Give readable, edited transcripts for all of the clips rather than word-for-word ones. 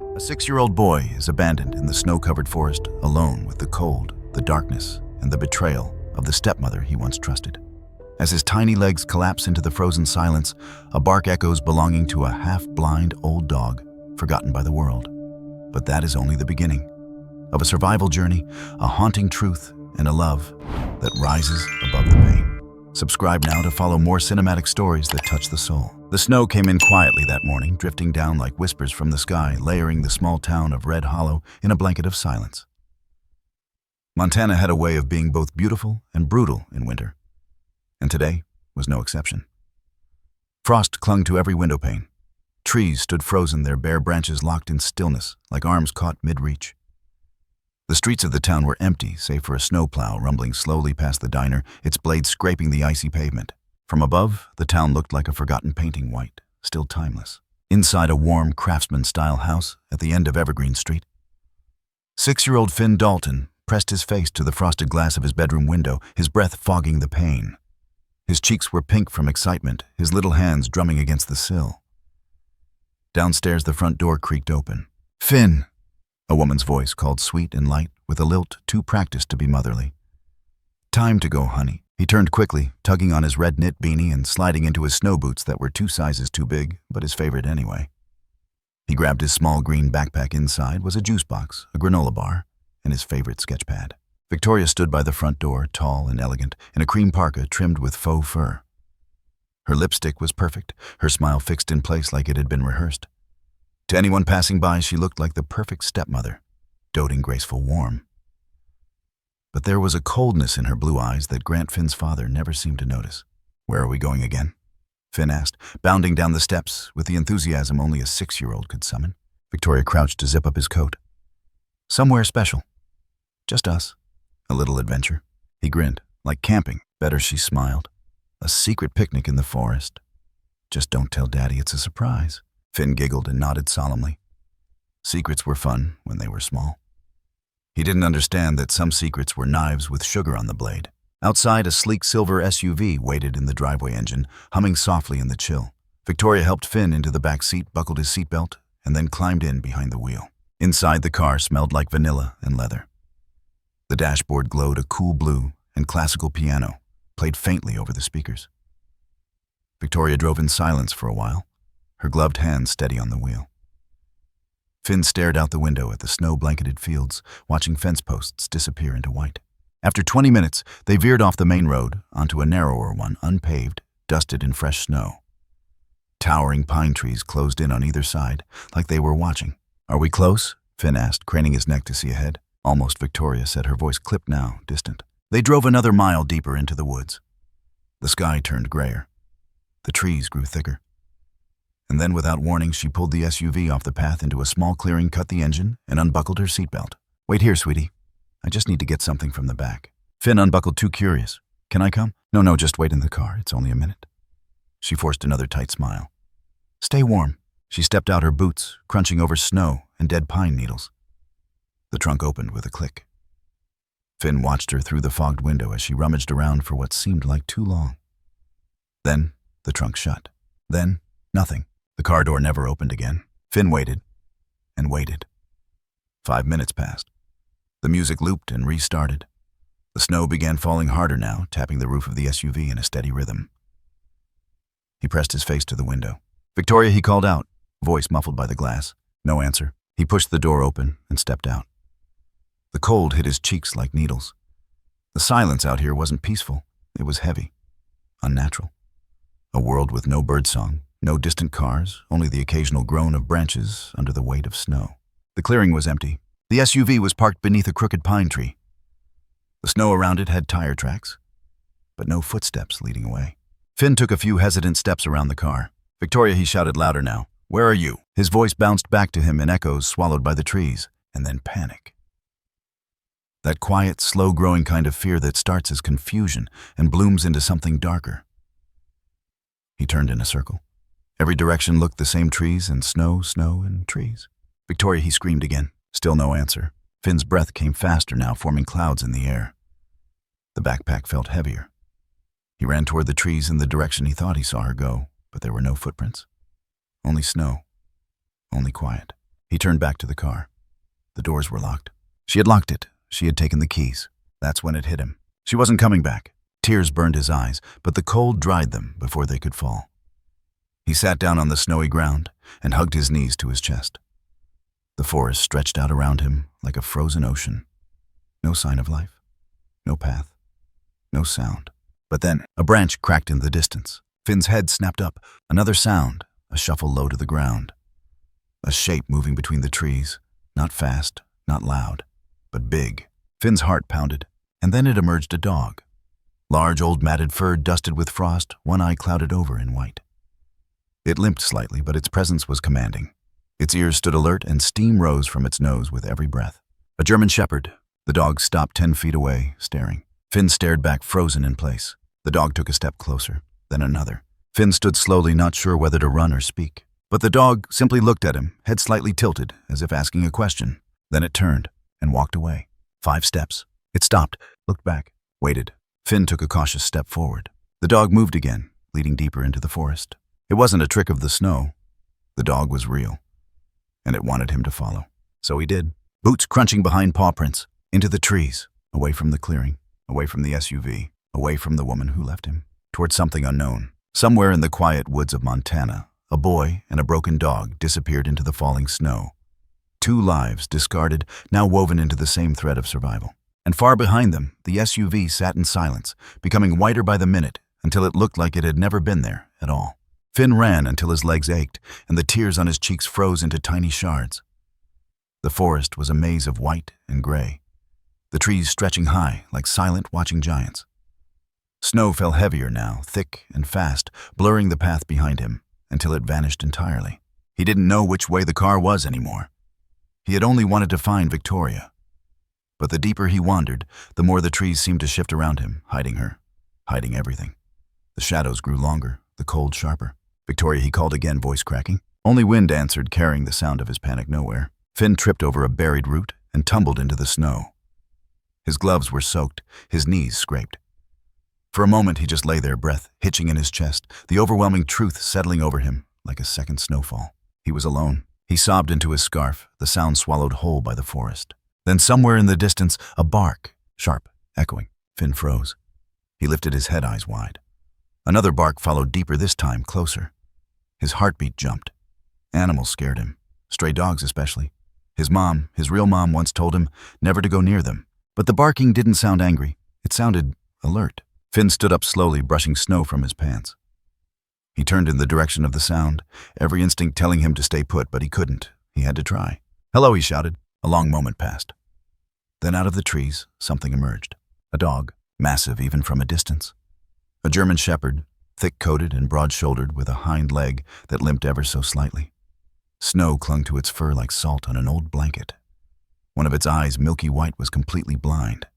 A 6-year-old boy is abandoned in the snow-covered forest, alone with the cold, the darkness, and the betrayal of the stepmother he once trusted. As his tiny legs collapse into the frozen silence, a bark echoes belonging to a half-blind old dog, forgotten by the world. But that is only the beginning of a survival journey, a haunting truth, and a love that rises above the pain. Subscribe now to follow more cinematic stories that touch the soul. The snow came in quietly that morning, drifting down like whispers from the sky, layering the small town of Red Hollow in a blanket of silence. Montana had a way of being both beautiful and brutal in winter, and today was no exception. Frost clung to every window pane. Trees stood frozen, their bare branches locked in stillness, like arms caught mid-reach. The streets of the town were empty, save for a snowplow rumbling slowly past the diner, its blade scraping the icy pavement. From above, the town looked like a forgotten painting, white, still timeless. Inside a warm, craftsman-style house at the end of Evergreen Street, 6-year-old Finn Dalton pressed his face to the frosted glass of his bedroom window, his breath fogging the pain. His cheeks were pink from excitement, his little hands drumming against the sill. Downstairs, the front door creaked open. "Finn!" A woman's voice called, sweet and light, with a lilt too practiced to be motherly. "Time to go, honey." He turned quickly, tugging on his red knit beanie and sliding into his snow boots that were 2 sizes too big, but his favorite anyway. He grabbed his small green backpack. Inside was a juice box, a granola bar, and his favorite sketch pad. Victoria stood by the front door, tall and elegant, in a cream parka trimmed with faux fur. Her lipstick was perfect, her smile fixed in place like it had been rehearsed. To anyone passing by, she looked like the perfect stepmother, doting, graceful, warm. But there was a coldness in her blue eyes that Grant Finn's father never seemed to notice. "Where are we going again?" Finn asked, bounding down the steps with the enthusiasm only a 6-year-old could summon. Victoria crouched to zip up his coat. "Somewhere special. Just us. A little adventure." He grinned, like camping. Better, she smiled. "A secret picnic in the forest. Just don't tell Daddy, it's a surprise." Finn giggled and nodded solemnly. Secrets were fun when they were small. He didn't understand that some secrets were knives with sugar on the blade. Outside, a sleek silver SUV waited in the driveway engine, humming softly in the chill. Victoria helped Finn into the back seat, buckled his seatbelt, and then climbed in behind the wheel. Inside, the car smelled like vanilla and leather. The dashboard glowed a cool blue, and classical piano played faintly over the speakers. Victoria drove in silence for a while, her gloved hands steady on the wheel. Finn stared out the window at the snow-blanketed fields, watching fence posts disappear into white. After 20 minutes, they veered off the main road onto a narrower one, unpaved, dusted in fresh snow. Towering pine trees closed in on either side, like they were watching. "Are we close?" Finn asked, craning his neck to see ahead. "Almost," Victoria said, her voice clipped now, distant. They drove another mile deeper into the woods. The sky turned grayer. The trees grew thicker. And then, without warning, she pulled the SUV off the path into a small clearing, cut the engine, and unbuckled her seatbelt. "Wait here, sweetie. I just need to get something from the back." Finn unbuckled, too curious. "Can I come?" No, just wait in the car. It's only a minute." She forced another tight smile. "Stay warm." She stepped out, her boots crunching over snow and dead pine needles. The trunk opened with a click. Finn watched her through the fogged window as she rummaged around for what seemed like too long. Then the trunk shut. Then nothing. The car door never opened again. Finn waited and waited. 5 minutes passed. The music looped and restarted. The snow began falling harder now, tapping the roof of the SUV in a steady rhythm. He pressed his face to the window. "Victoria," he called out, voice muffled by the glass. No answer. He pushed the door open and stepped out. The cold hit his cheeks like needles. The silence out here wasn't peaceful. It was heavy, unnatural. A world with no birdsong, no distant cars, only the occasional groan of branches under the weight of snow. The clearing was empty. The SUV was parked beneath a crooked pine tree. The snow around it had tire tracks, but no footsteps leading away. Finn took a few hesitant steps around the car. "Victoria," he shouted louder now. "Where are you?" His voice bounced back to him in echoes swallowed by the trees, and then panic. That quiet, slow-growing kind of fear that starts as confusion and blooms into something darker. He turned in a circle. Every direction looked the same: trees and snow, and trees. "Victoria," he screamed again. Still no answer. Finn's breath came faster now, forming clouds in the air. The backpack felt heavier. He ran toward the trees in the direction he thought he saw her go, but there were no footprints. Only snow. Only quiet. He turned back to the car. The doors were locked. She had locked it. She had taken the keys. That's when it hit him. She wasn't coming back. Tears burned his eyes, but the cold dried them before they could fall. He sat down on the snowy ground and hugged his knees to his chest. The forest stretched out around him like a frozen ocean. No sign of life. No path. No sound. But then a branch cracked in the distance. Finn's head snapped up. Another sound, a shuffle low to the ground. A shape moving between the trees. Not fast, not loud, but big. Finn's heart pounded, and then it emerged a dog. Large old matted fur dusted with frost, one eye clouded over in white. It limped slightly, but its presence was commanding. Its ears stood alert, and steam rose from its nose with every breath. A German shepherd. The dog stopped 10 feet away, staring. Finn stared back, frozen in place. The dog took a step closer, then another. Finn stood slowly, not sure whether to run or speak. But the dog simply looked at him, head slightly tilted, as if asking a question. Then it turned and walked away. 5 steps. It stopped, looked back, waited. Finn took a cautious step forward. The dog moved again, leading deeper into the forest. It wasn't a trick of the snow. The dog was real, and it wanted him to follow. So he did. Boots crunching behind paw prints, into the trees, away from the clearing, away from the SUV, away from the woman who left him, towards something unknown. Somewhere in the quiet woods of Montana, a boy and a broken dog disappeared into the falling snow. 2 lives discarded, now woven into the same thread of survival. And far behind them, the SUV sat in silence, becoming whiter by the minute until it looked like it had never been there at all. Finn ran until his legs ached and the tears on his cheeks froze into tiny shards. The forest was a maze of white and gray, the trees stretching high like silent watching giants. Snow fell heavier now, thick and fast, blurring the path behind him until it vanished entirely. He didn't know which way the car was anymore. He had only wanted to find Victoria. But the deeper he wandered, the more the trees seemed to shift around him, hiding her, hiding everything. The shadows grew longer, the cold sharper. Victoria, he called again, voice cracking. Only wind answered, carrying the sound of his panic nowhere. Finn tripped over a buried root and tumbled into the snow. His gloves were soaked, his knees scraped. For a moment he just lay there, breath hitching in his chest, the overwhelming truth settling over him like a second snowfall. He was alone. He sobbed into his scarf, the sound swallowed whole by the forest. Then somewhere in the distance, a bark, sharp, echoing. Finn froze. He lifted his head, eyes wide. Another bark followed deeper, this time closer. His heartbeat jumped. Animals scared him, stray dogs especially. His mom, his real mom, once told him never to go near them. But the barking didn't sound angry. It sounded alert. Finn stood up slowly, brushing snow from his pants. He turned in the direction of the sound, every instinct telling him to stay put, but he couldn't. He had to try. "Hello," he shouted. A long moment passed. Then out of the trees, something emerged. A dog, massive even from a distance. A German shepherd, thick-coated and broad-shouldered, with a hind leg that limped ever so slightly. Snow clung to its fur like salt on an old blanket. One of its eyes, milky white, was completely blind.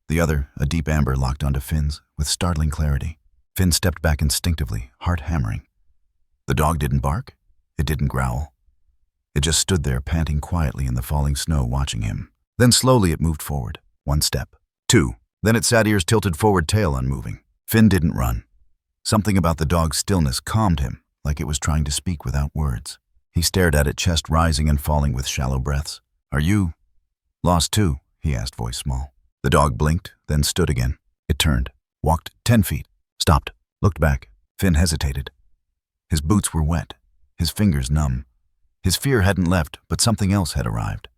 The other, a deep amber, locked onto Finn's with startling clarity. Finn stepped back instinctively, heart hammering. The dog didn't bark. It didn't growl. It just stood there, panting quietly in the falling snow, watching him. Then slowly it moved forward. 1 step. 2. Then it sat, ears tilted forward, tail unmoving. Finn didn't run. Something about the dog's stillness calmed him, like it was trying to speak without words. He stared at it, chest rising and falling with shallow breaths. "Are you lost too?" he asked, voice small. The dog blinked, then stood again. It turned, walked 10 feet, stopped, looked back. Finn hesitated. His boots were wet, his fingers numb. His fear hadn't left, but something else had arrived.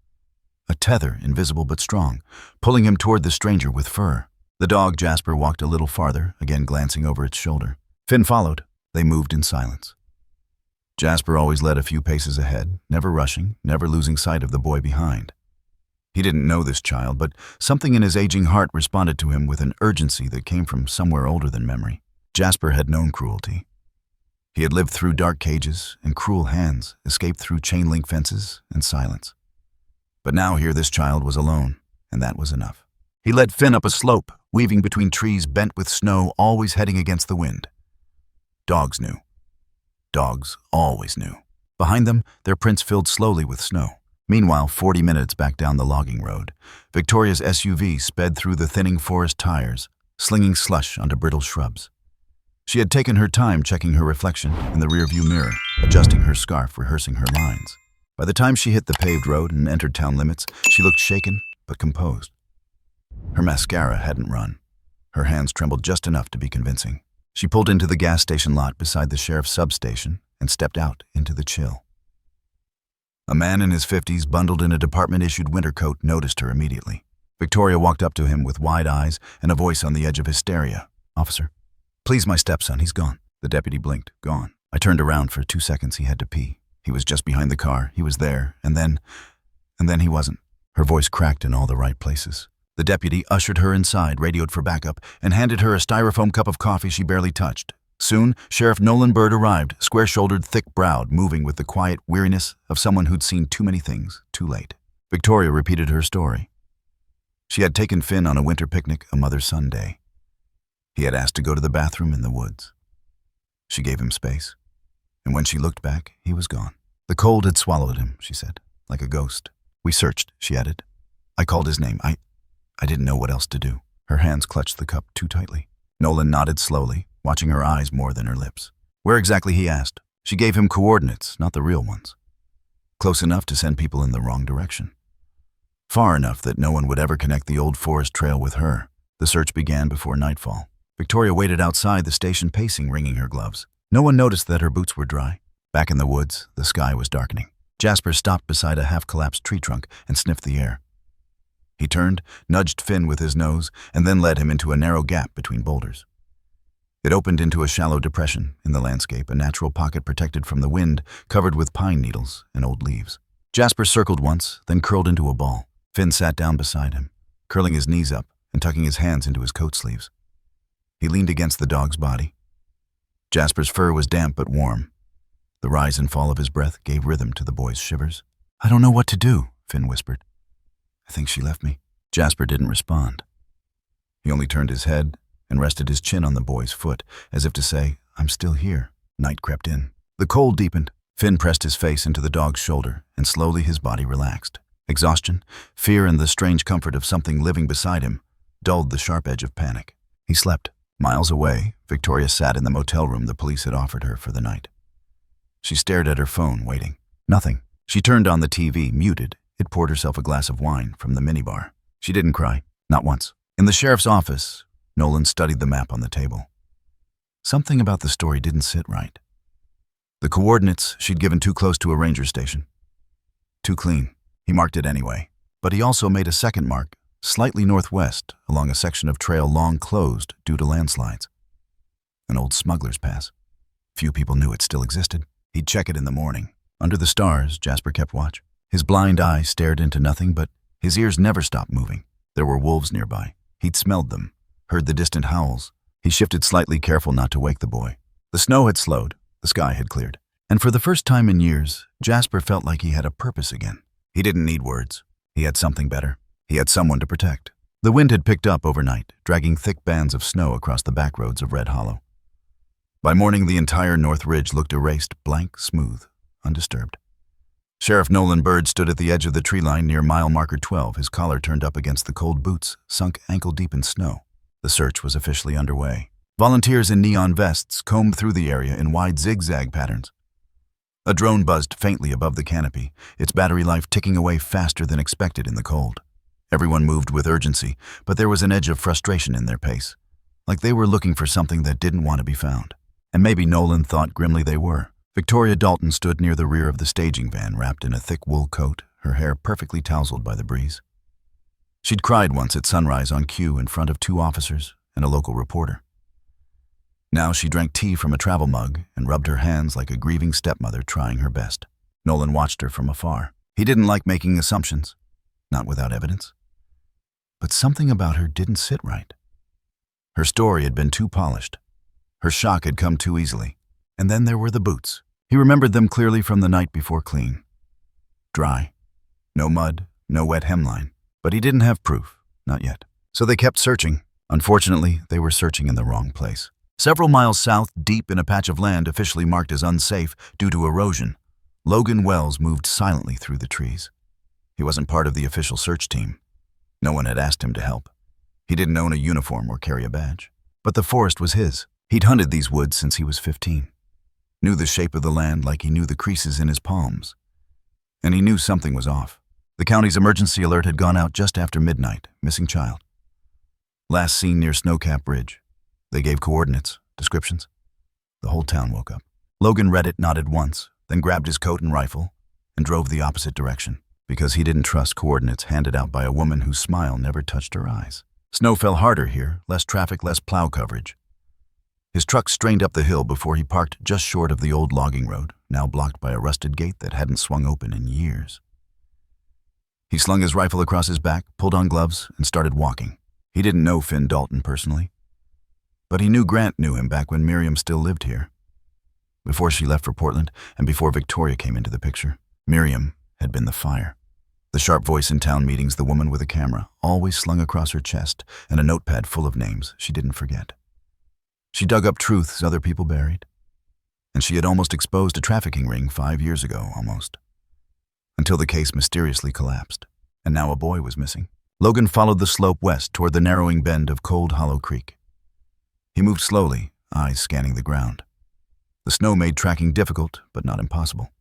A tether, invisible but strong, pulling him toward the stranger with fur. The dog, Jasper, walked a little farther, again glancing over its shoulder. Finn followed. They moved in silence. Jasper always led a few paces ahead, never rushing, never losing sight of the boy behind. He didn't know this child, but something in his aging heart responded to him with an urgency that came from somewhere older than memory. Jasper had known cruelty. He had lived through dark cages and cruel hands, escaped through chain-link fences and silence. But now here this child was alone, and that was enough. He led Finn up a slope, weaving between trees bent with snow, always heading against the wind. Dogs knew. Dogs always knew. Behind them, their prints filled slowly with snow. Meanwhile, 40 minutes back down the logging road, Victoria's SUV sped through the thinning forest tires, slinging slush onto brittle shrubs. She had taken her time checking her reflection in the rearview mirror, adjusting her scarf, rehearsing her lines. By the time she hit the paved road and entered town limits, she looked shaken but composed. Her mascara hadn't run. Her hands trembled just enough to be convincing. She pulled into the gas station lot beside the sheriff's substation and stepped out into the chill. A man in his 50s, bundled in a department-issued winter coat, noticed her immediately. Victoria walked up to him with wide eyes and a voice on the edge of hysteria. "Officer, please, my stepson, he's gone." The deputy blinked. "Gone." I turned around for 2 seconds. He had to pee. He was just behind the car. He was there, and then he wasn't. Her voice cracked in all the right places. The deputy ushered her inside, radioed for backup, and handed her a styrofoam cup of coffee she barely touched. Soon, Sheriff Nolan Bird arrived, square-shouldered, thick-browed, moving with the quiet weariness of someone who'd seen too many things, too late. Victoria repeated her story. She had taken Finn on a winter picnic, a mother-son day. He had asked to go to the bathroom in the woods. She gave him space, and when she looked back, he was gone. "The cold had swallowed him," she said, "like a ghost. We searched," she added. "I called his name. I didn't know what else to do." Her hands clutched the cup too tightly. Nolan nodded slowly, watching her eyes more than her lips. "Where exactly?" he asked. She gave him coordinates, not the real ones. Close enough to send people in the wrong direction. Far enough that no one would ever connect the old forest trail with her. The search began before nightfall. Victoria waited outside the station, pacing, wringing her gloves. No one noticed that her boots were dry. Back in the woods, the sky was darkening. Jasper stopped beside a half-collapsed tree trunk and sniffed the air. He turned, nudged Finn with his nose, and then led him into a narrow gap between boulders. It opened into a shallow depression in the landscape, a natural pocket protected from the wind, covered with pine needles and old leaves. Jasper circled once, then curled into a ball. Finn sat down beside him, curling his knees up and tucking his hands into his coat sleeves. He leaned against the dog's body. Jasper's fur was damp but warm. The rise and fall of his breath gave rhythm to the boy's shivers. "I don't know what to do," Finn whispered. "I think she left me." Jasper didn't respond. He only turned his head and rested his chin on the boy's foot, as if to say, "I'm still here." Night crept in. The cold deepened. Finn pressed his face into the dog's shoulder, and slowly his body relaxed. Exhaustion, fear, and the strange comfort of something living beside him dulled the sharp edge of panic. He slept. Miles away, Victoria sat in the motel room the police had offered her for the night. She stared at her phone, waiting. Nothing. She turned on the TV, muted. It poured herself a glass of wine from the minibar. She didn't cry, not once. In the sheriff's office, Nolan studied the map on the table. Something about the story didn't sit right. The coordinates she'd given too close to a ranger station. Too clean. He marked it anyway. But he also made a second mark, slightly northwest, along a section of trail long closed due to landslides. An old smuggler's pass. Few people knew it still existed. He'd check it in the morning. Under the stars, Jasper kept watch. His blind eye stared into nothing, but his ears never stopped moving. There were wolves nearby. He'd smelled them, heard the distant howls. He shifted slightly, careful not to wake the boy. The snow had slowed. The sky had cleared. And for the first time in years, Jasper felt like he had a purpose again. He didn't need words. He had something better. He had someone to protect. The wind had picked up overnight, dragging thick bands of snow across the back roads of Red Hollow. By morning, the entire North Ridge looked erased, blank, smooth, undisturbed. Sheriff Nolan Bird stood at the edge of the tree line near mile marker 12, his collar turned up against the cold boots, sunk ankle-deep in snow. The search was officially underway. Volunteers in neon vests combed through the area in wide zigzag patterns. A drone buzzed faintly above the canopy, its battery life ticking away faster than expected in the cold. Everyone moved with urgency, but there was an edge of frustration in their pace, like they were looking for something that didn't want to be found. And maybe Nolan thought grimly they were. Victoria Dalton stood near the rear of the staging van, wrapped in a thick wool coat, her hair perfectly tousled by the breeze. She'd cried once at sunrise on cue in front of 2 officers and a local reporter. Now she drank tea from a travel mug and rubbed her hands like a grieving stepmother trying her best. Nolan watched her from afar. He didn't like making assumptions, not without evidence. But something about her didn't sit right. Her story had been too polished. Her shock had come too easily. And then there were the boots. He remembered them clearly from the night before clean. Dry. No mud, no wet hemline. But he didn't have proof, not yet. So they kept searching. Unfortunately, they were searching in the wrong place. Several miles south, deep in a patch of land officially marked as unsafe due to erosion, Logan Wells moved silently through the trees. He wasn't part of the official search team. No one had asked him to help. He didn't own a uniform or carry a badge. But the forest was his. He'd hunted these woods since he was 15. Knew the shape of the land like he knew the creases in his palms. And he knew something was off. The county's emergency alert had gone out just after midnight. Missing child. Last seen near Snowcap Bridge. They gave coordinates, descriptions. The whole town woke up. Logan read it, nodded once, then grabbed his coat and rifle and drove the opposite direction, because he didn't trust coordinates handed out by a woman whose smile never touched her eyes. Snow fell harder here, less traffic, less plow coverage. His truck strained up the hill before he parked just short of the old logging road, now blocked by a rusted gate that hadn't swung open in years. He slung his rifle across his back, pulled on gloves, and started walking. He didn't know Finn Dalton personally, but he knew Grant knew him back when Miriam still lived here. Before she left for Portland, and before Victoria came into the picture, Miriam had been the fire. The sharp voice in town meetings, the woman with a camera, always slung across her chest, and a notepad full of names she didn't forget. She dug up truths other people buried, and she had almost exposed a trafficking ring 5 years ago, almost, until the case mysteriously collapsed, and now a boy was missing. Logan followed the slope west toward the narrowing bend of Cold Hollow Creek. He moved slowly, eyes scanning the ground. The snow made tracking difficult, but not impossible.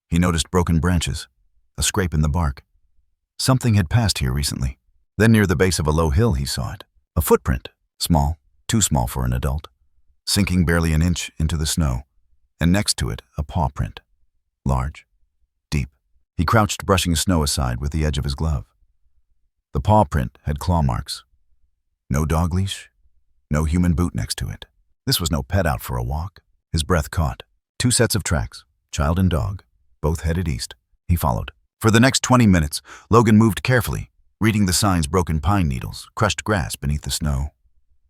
He noticed broken branches, a scrape in the bark. Something had passed here recently. Then near the base of a low hill he saw it. A footprint, small, too small for an adult, sinking barely an inch into the snow, and next to it a paw print, large, deep. He crouched, brushing snow aside with the edge of his glove. The paw print had claw marks. No dog leash, no human boot next to it. This was no pet out for a walk. His breath caught. 2 sets of tracks, child and dog, both headed east. He followed. For the next 20 minutes, Logan moved carefully, reading the signs: broken pine needles, crushed grass beneath the snow.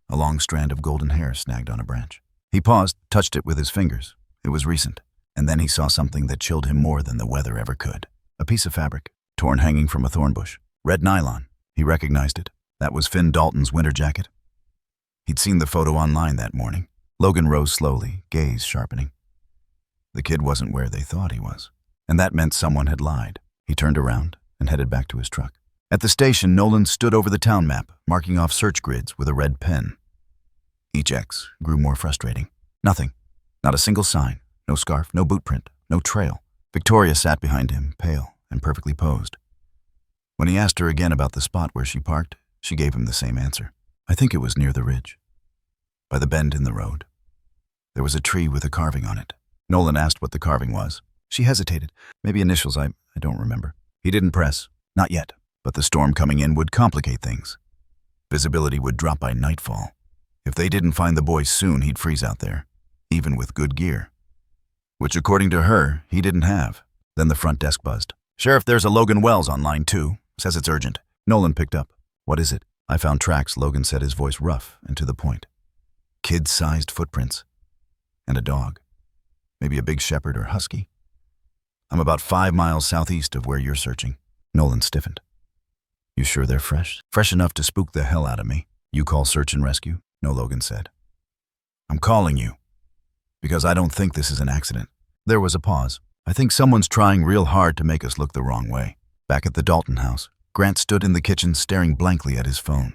A long strand of golden hair snagged on a branch. He paused, touched it with his fingers. It was recent. And then he saw something that chilled him more than the weather ever could. A piece of fabric, torn hanging from a thorn bush. Red nylon. He recognized it. That was Finn Dalton's winter jacket. He'd seen the photo online that morning. Logan rose slowly, gaze sharpening. The kid wasn't where they thought he was, and that meant someone had lied. He turned around and headed back to his truck. At the station, Nolan stood over the town map, marking off search grids with a red pen. Each X grew more frustrating. Nothing. Not a single sign. No scarf, no boot print, no trail. Victoria sat behind him, pale and perfectly posed. When he asked her again about the spot where she parked, she gave him the same answer. I think it was near the ridge, by the bend in the road. There was a tree with a carving on it. Nolan asked what the carving was. She hesitated. Maybe initials, I don't remember. He didn't press. Not yet. But the storm coming in would complicate things. Visibility would drop by nightfall. If they didn't find the boy soon, he'd freeze out there, even with good gear. Which, according to her, he didn't have. Then the front desk buzzed. Sheriff, there's a Logan Wells on line 2. Says it's urgent. Nolan picked up. What is it? I found tracks, Logan said, his voice rough and to the point. Kid-sized footprints. And a dog. Maybe a big shepherd or husky. I'm about 5 miles southeast of where you're searching. Nolan stiffened. You sure they're fresh? Fresh enough to spook the hell out of me. You call search and rescue? No, Logan said. I'm calling you, because I don't think this is an accident. There was a pause. I think someone's trying real hard to make us look the wrong way. Back at the Dalton house, Grant stood in the kitchen staring blankly at his phone.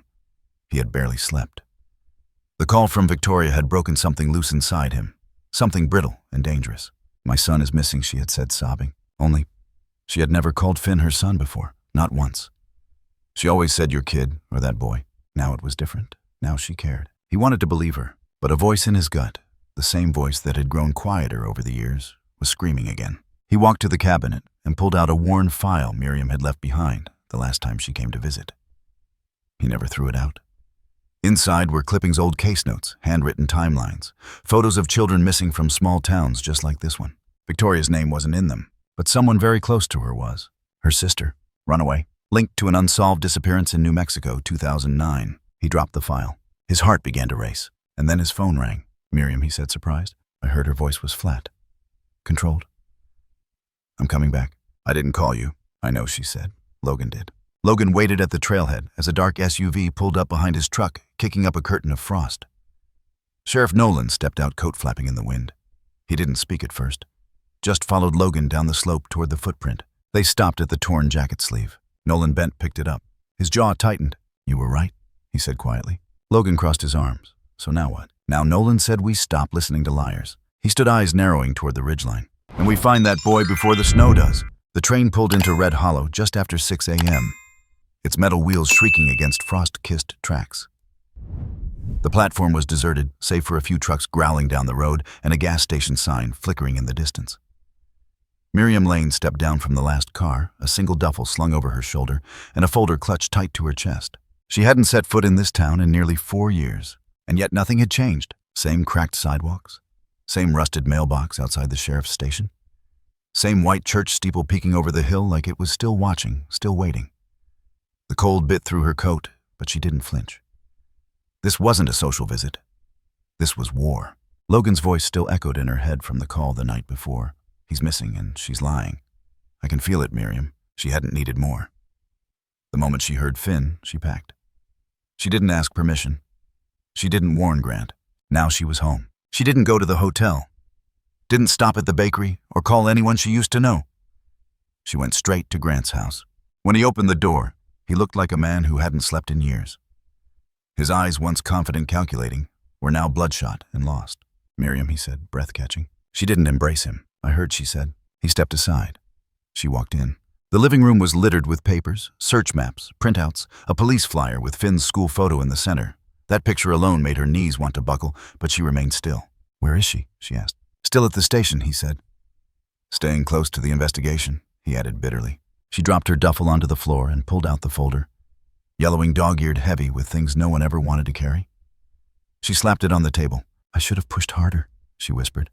He had barely slept. The call from Victoria had broken something loose inside him, something brittle and dangerous. My son is missing, she had said, sobbing. Only, she had never called Finn her son before, not once. She always said your kid, or that boy. Now it was different. Now she cared. He wanted to believe her, but a voice in his gut, the same voice that had grown quieter over the years, was screaming again. He walked to the cabinet and pulled out a worn file Miriam had left behind the last time she came to visit. He never threw it out. Inside were Clipping's old case notes, handwritten timelines, photos of children missing from small towns just like this one. Victoria's name wasn't in them, but someone very close to her was. Her sister, runaway, linked to an unsolved disappearance in New Mexico, 2009. He dropped the file. His heart began to race, and then his phone rang. Miriam, he said, surprised. I heard her voice was flat, controlled. I'm coming back. I didn't call you. I know, she said. Logan did. Logan waited at the trailhead as a dark SUV pulled up behind his truck, kicking up a curtain of frost. Sheriff Nolan stepped out, coat flapping in the wind. He didn't speak at first, just followed Logan down the slope toward the footprint. They stopped at the torn jacket sleeve. Nolan bent, picked it up. His jaw tightened. You were right, he said quietly. Logan crossed his arms. So now what? Now Nolan said we stop listening to liars. He stood, eyes narrowing toward the ridgeline. And we find that boy before the snow does. The train pulled into Red Hollow just after 6 a.m., its metal wheels shrieking against frost-kissed tracks. The platform was deserted, save for a few trucks growling down the road and a gas station sign flickering in the distance. Miriam Lane stepped down from the last car, a single duffel slung over her shoulder and a folder clutched tight to her chest. She hadn't set foot in this town in nearly 4 years, and yet nothing had changed. Same cracked sidewalks, same rusted mailbox outside the sheriff's station, same white church steeple peeking over the hill like it was still watching, still waiting. The cold bit through her coat, but she didn't flinch. This wasn't a social visit. This was war. Logan's voice still echoed in her head from the call the night before. He's missing and she's lying. I can feel it, Miriam. She hadn't needed more. The moment she heard Finn, she packed. She didn't ask permission. She didn't warn Grant. Now she was home. She didn't go to the hotel. Didn't stop at the bakery or call anyone she used to know. She went straight to Grant's house. When he opened the door, he looked like a man who hadn't slept in years. His eyes, once confident, calculating, were now bloodshot and lost. Miriam, he said, breath-catching. She didn't embrace him. I heard, she said. He stepped aside. She walked in. The living room was littered with papers, search maps, printouts, a police flyer with Finn's school photo in the center. That picture alone made her knees want to buckle, but she remained still. Where is she? She asked. Still at the station, he said. Staying close to the investigation, he added bitterly. She dropped her duffel onto the floor and pulled out the folder, yellowing dog-eared heavy with things no one ever wanted to carry. She slapped it on the table. I should have pushed harder, she whispered.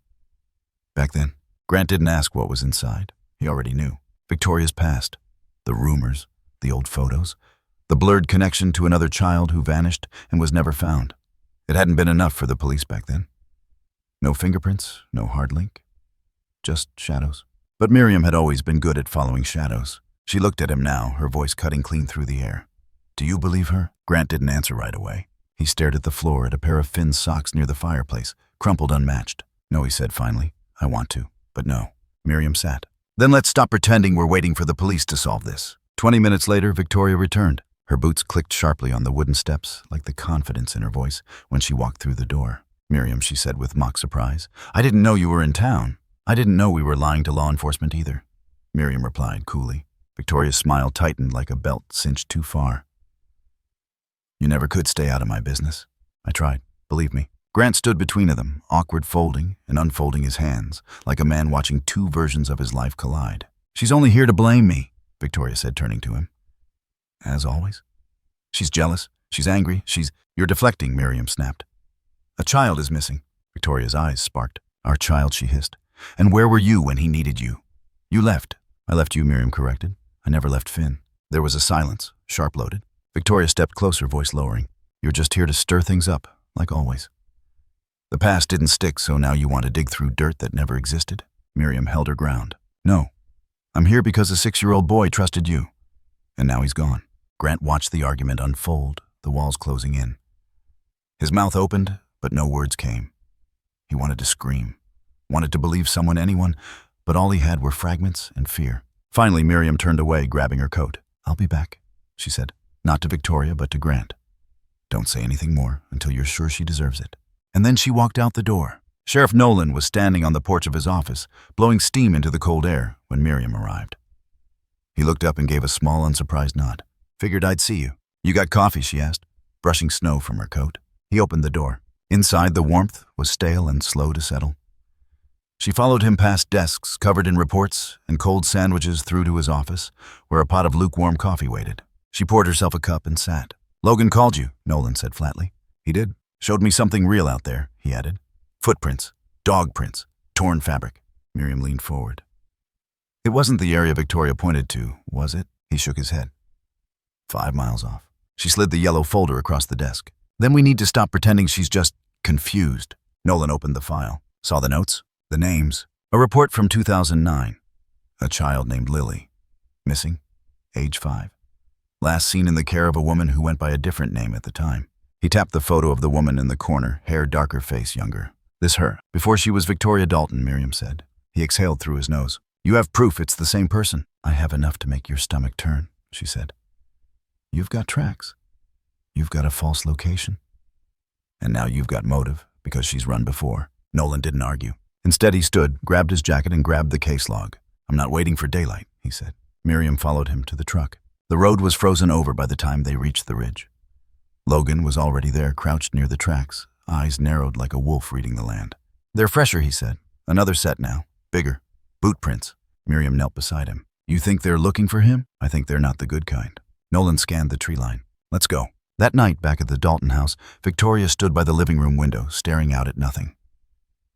Back then, Grant didn't ask what was inside. He already knew. Victoria's past, the rumors, the old photos, the blurred connection to another child who vanished and was never found. It hadn't been enough for the police back then. No fingerprints, no hard link, just shadows. But Miriam had always been good at following shadows. She looked at him now, her voice cutting clean through the air. Do you believe her? Grant didn't answer right away. He stared at the floor at a pair of Finn's socks near the fireplace, crumpled unmatched. No, he said finally. I want to, but no. Miriam sat. Then let's stop pretending we're waiting for the police to solve this. 20 minutes later, Victoria returned. Her boots clicked sharply on the wooden steps, like the confidence in her voice, when she walked through the door. Miriam, she said with mock surprise, I didn't know you were in town. I didn't know we were lying to law enforcement either. Miriam replied coolly. Victoria's smile tightened like a belt cinched too far. You never could stay out of my business. I tried, believe me. Grant stood between them, awkward folding and unfolding his hands, like a man watching two versions of his life collide. She's only here to blame me, Victoria said, turning to him. As always. She's jealous. She's angry. You're deflecting, Miriam snapped. A child is missing. Victoria's eyes sparked. Our child, she hissed. And where were you when he needed you? You left. I left you, Miriam corrected. I never left Finn. There was a silence, sharp-loaded. Victoria stepped closer, voice lowering. You're just here to stir things up, like always. The past didn't stick, so now you want to dig through dirt that never existed? Miriam held her ground. No. I'm here because a 6-year-old boy trusted you. And now he's gone. Grant watched the argument unfold, the walls closing in. His mouth opened, but no words came. He wanted to scream, wanted to believe someone, anyone, but all he had were fragments and fear. Finally, Miriam turned away, grabbing her coat. I'll be back, she said, not to Victoria, but to Grant. Don't say anything more until you're sure she deserves it. And then she walked out the door. Sheriff Nolan was standing on the porch of his office, blowing steam into the cold air when Miriam arrived. He looked up and gave a small, unsurprised nod. Figured I'd see you. You got coffee, she asked, brushing snow from her coat. He opened the door. Inside, the warmth was stale and slow to settle. She followed him past desks covered in reports and cold sandwiches through to his office, where a pot of lukewarm coffee waited. She poured herself a cup and sat. Logan called you, Nolan said flatly. He did. Showed me something real out there, he added. Footprints, dog prints, torn fabric. Miriam leaned forward. It wasn't the area Victoria pointed to, was it? He shook his head. 5 miles off. She slid the yellow folder across the desk. Then we need to stop pretending she's just confused. Nolan opened the file. Saw the notes, the names. A report from 2009. A child named Lily. Missing. Age 5. Last seen in the care of a woman who went by a different name at the time. He tapped the photo of the woman in the corner, hair darker, face younger. This her. Before she was Victoria Dalton, Miriam said. He exhaled through his nose. You have proof it's the same person. I have enough to make your stomach turn, she said. You've got tracks. You've got a false location. And now you've got motive, because she's run before. Nolan didn't argue. Instead, he stood, grabbed his jacket, and grabbed the case log. I'm not waiting for daylight, he he said. Miriam followed him to the truck. The road was frozen over by the time they reached the ridge. Logan was already there, crouched near the tracks, eyes narrowed like a wolf reading the land. They're fresher, he said. Another set now. Bigger. Boot prints. Miriam knelt beside him. You think they're looking for him? I think they're not the good kind. Nolan scanned the tree line. Let's go. That night, back at the Dalton house, Victoria stood by the living room window, staring out at nothing.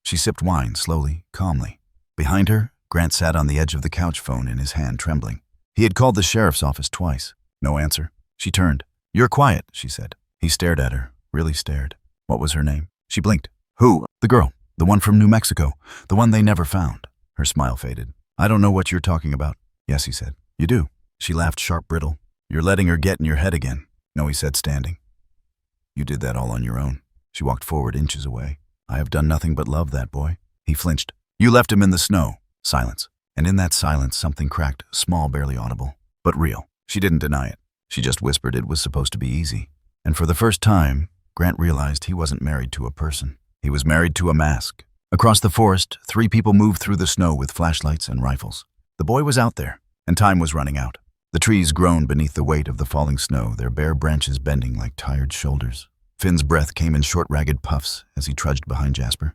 She sipped wine slowly, calmly. Behind her, Grant sat on the edge of the couch, phone in his hand, trembling. He had called the sheriff's office twice. No answer. She turned. You're quiet, she said. He stared at her, really stared. What was her name? She blinked. Who? The girl. The one from New Mexico. The one they never found. Her smile faded. I don't know what you're talking about. Yes, he said. You do. She laughed, sharp, brittle. You're letting her get in your head again. No, he said, standing. You did that all on your own. She walked forward, inches away. I have done nothing but love that boy. He flinched. You left him in the snow. Silence. And in that silence, something cracked, small, barely audible, but real. She didn't deny it. She just whispered it was supposed to be easy. And for the first time, Grant realized he wasn't married to a person. He was married to a mask. Across the forest, 3 people moved through the snow with flashlights and rifles. The boy was out there, and time was running out. The trees groaned beneath the weight of the falling snow, their bare branches bending like tired shoulders. Finn's breath came in short, ragged puffs as he trudged behind Jasper,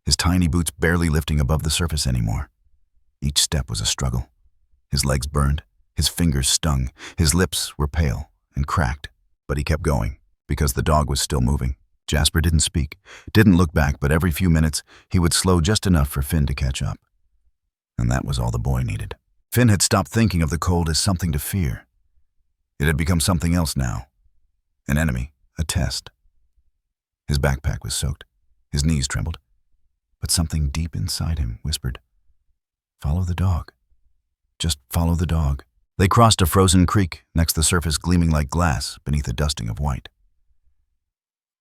his tiny boots barely lifting above the surface anymore. Each step was a struggle. His legs burned, his fingers stung, his lips were pale and cracked, but he kept going because the dog was still moving. Jasper didn't speak, didn't look back, but every few minutes he would slow just enough for Finn to catch up. And that was all the boy needed. Finn had stopped thinking of the cold as something to fear. It had become something else now. An enemy, a test. His backpack was soaked. His knees trembled. But something deep inside him whispered, follow the dog. Just follow the dog. They crossed a frozen creek, next the surface gleaming like glass beneath a dusting of white.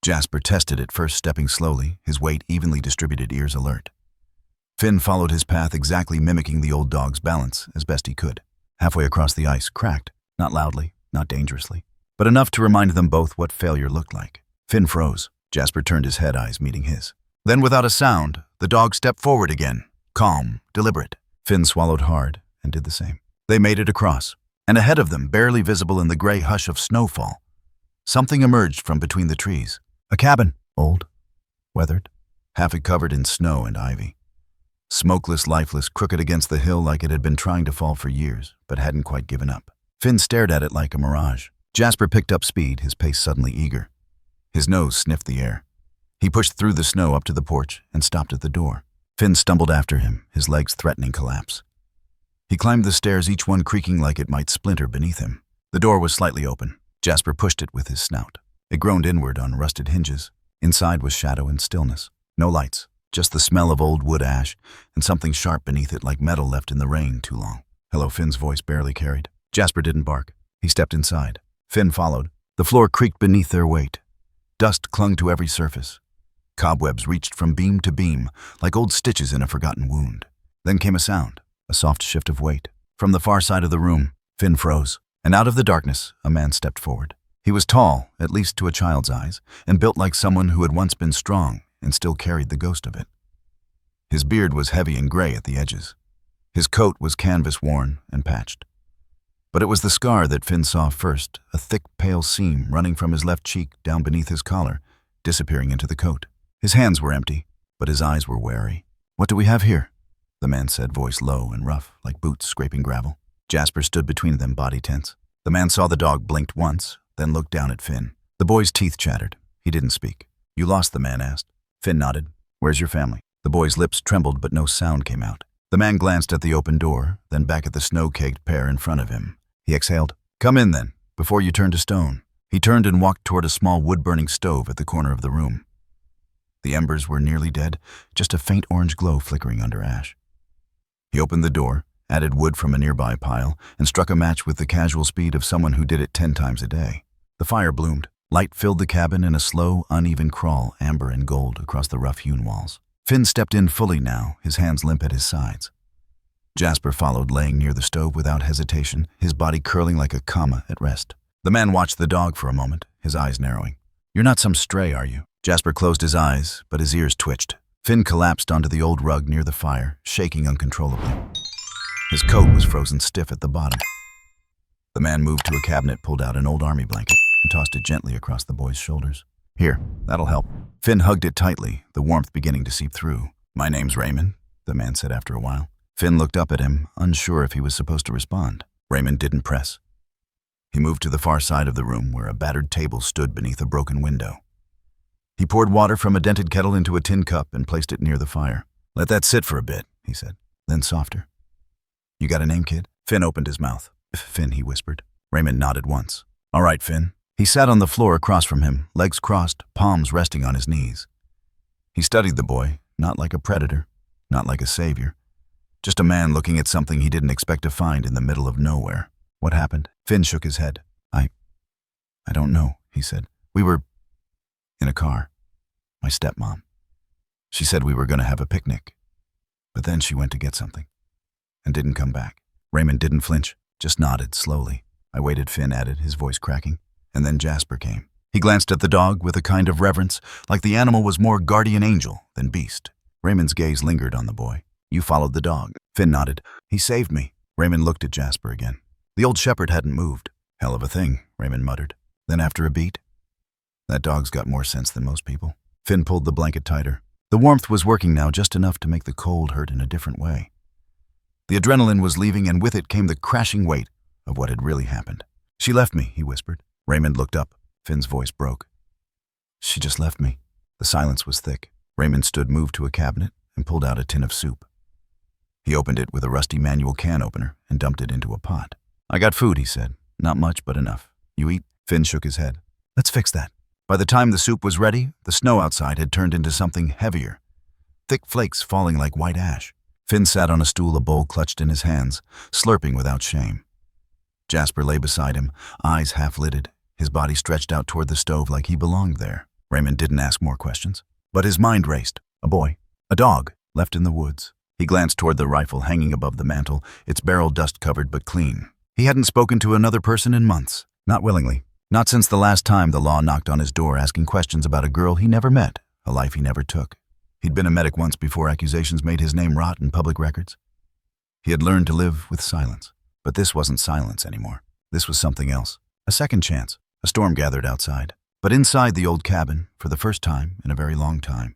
Jasper tested it, first stepping slowly, his weight evenly distributed, ears alert. Finn followed his path, exactly mimicking the old dog's balance as best he could. Halfway across, the ice cracked, not loudly, not dangerously, but enough to remind them both what failure looked like. Finn froze. Jasper turned his head, eyes meeting his. Then, without a sound, the dog stepped forward again, calm, deliberate. Finn swallowed hard and did the same. They made it across, and ahead of them, barely visible in the gray hush of snowfall, something emerged from between the trees. A cabin, old, weathered, half covered in snow and ivy. Smokeless, lifeless, crooked against the hill like it had been trying to fall for years, but hadn't quite given up. Finn stared at it like a mirage. Jasper picked up speed, his pace suddenly eager. His nose sniffed the air. He pushed through the snow up to the porch and stopped at the door. Finn stumbled after him, his legs threatening collapse. He climbed the stairs, each one creaking like it might splinter beneath him. The door was slightly open. Jasper pushed it with his snout. It groaned inward on rusted hinges. Inside was shadow and stillness. No lights, just the smell of old wood ash and something sharp beneath it like metal left in the rain too long. Hello, Finn's voice barely carried. Jasper didn't bark. He stepped inside. Finn followed. The floor creaked beneath their weight. Dust clung to every surface. Cobwebs reached from beam to beam like old stitches in a forgotten wound. Then came a sound, a soft shift of weight. From the far side of the room, Finn froze, and out of the darkness, a man stepped forward. He was tall, at least to a child's eyes, and built like someone who had once been strong and still carried the ghost of it. His beard was heavy and gray at the edges. His coat was canvas-worn and patched. But it was the scar that Finn saw first, a thick, pale seam running from his left cheek down beneath his collar, disappearing into the coat. His hands were empty, but his eyes were wary. What do we have here? The man said, voice low and rough, like boots scraping gravel. Jasper stood between them, body tense. The man saw the dog, blinked once, then looked down at Finn. The boy's teeth chattered. He didn't speak. You lost, the man asked. Finn nodded. Where's your family? The boy's lips trembled, but no sound came out. The man glanced at the open door, then back at the snow-caked pair in front of him. He exhaled. Come in, then, before you turn to stone. He turned and walked toward a small wood-burning stove at the corner of the room. The embers were nearly dead, just a faint orange glow flickering under ash. He opened the door, added wood from a nearby pile, and struck a match with the casual speed of someone who did it 10 times a day. The fire bloomed. Light filled the cabin in a slow, uneven crawl, amber and gold, across the rough-hewn walls. Finn stepped in fully now, his hands limp at his sides. Jasper followed, laying near the stove without hesitation, his body curling like a comma at rest. The man watched the dog for a moment, his eyes narrowing. You're not some stray, are you? Jasper closed his eyes, but his ears twitched. Finn collapsed onto the old rug near the fire, shaking uncontrollably. His coat was frozen stiff at the bottom. The man moved to a cabinet, pulled out an old army blanket, and tossed it gently across the boy's shoulders. "Here, that'll help." Finn hugged it tightly, the warmth beginning to seep through. "My name's Raymond," the man said after a while. Finn looked up at him, unsure if he was supposed to respond. Raymond didn't press. He moved to the far side of the room where a battered table stood beneath a broken window. He poured water from a dented kettle into a tin cup and placed it near the fire. "Let that sit for a bit," he said, then softer. "You got a name, kid?" Finn opened his mouth. "Finn," he whispered. Raymond nodded once. "All right, Finn." He sat on the floor across from him, legs crossed, palms resting on his knees. He studied the boy, not like a predator, not like a savior. Just a man looking at something he didn't expect to find in the middle of nowhere. "What happened?" Finn shook his head. I don't know," he said. "We were in a car. My stepmom. She said we were going to have a picnic. But then she went to get something and didn't come back." Raymond didn't flinch, just nodded slowly. "I waited," Finn added, his voice cracking. And then Jasper came. He glanced at the dog with a kind of reverence, like the animal was more guardian angel than beast. Raymond's gaze lingered on the boy. "You followed the dog." Finn nodded. "He saved me." Raymond looked at Jasper again. The old shepherd hadn't moved. "Hell of a thing," Raymond muttered. Then after a beat, "That dog's got more sense than most people." Finn pulled the blanket tighter. The warmth was working now, just enough to make the cold hurt in a different way. The adrenaline was leaving, and with it came the crashing weight of what had really happened. "She left me," he whispered. Raymond looked up. Finn's voice broke. "She just left me." The silence was thick. Raymond stood, moved to a cabinet, and pulled out a tin of soup. He opened it with a rusty manual can opener and dumped it into a pot. "I got food," he said. "Not much, but enough. You eat?" Finn shook his head. "Let's fix that." By the time the soup was ready, the snow outside had turned into something heavier, thick flakes falling like white ash. Finn sat on a stool, a bowl clutched in his hands, slurping without shame. Jasper lay beside him, eyes half-lidded, his body stretched out toward the stove like he belonged there. Raymond didn't ask more questions, but his mind raced. A boy, a dog, left in the woods. He glanced toward the rifle hanging above the mantel, its barrel dust-covered but clean. He hadn't spoken to another person in months, not willingly. Not since the last time the law knocked on his door asking questions about a girl he never met, a life he never took. He'd been a medic once before accusations made his name rot in public records. He had learned to live with silence. But this wasn't silence anymore. This was something else. A second chance. A storm gathered outside. But inside the old cabin, for the first time in a very long time,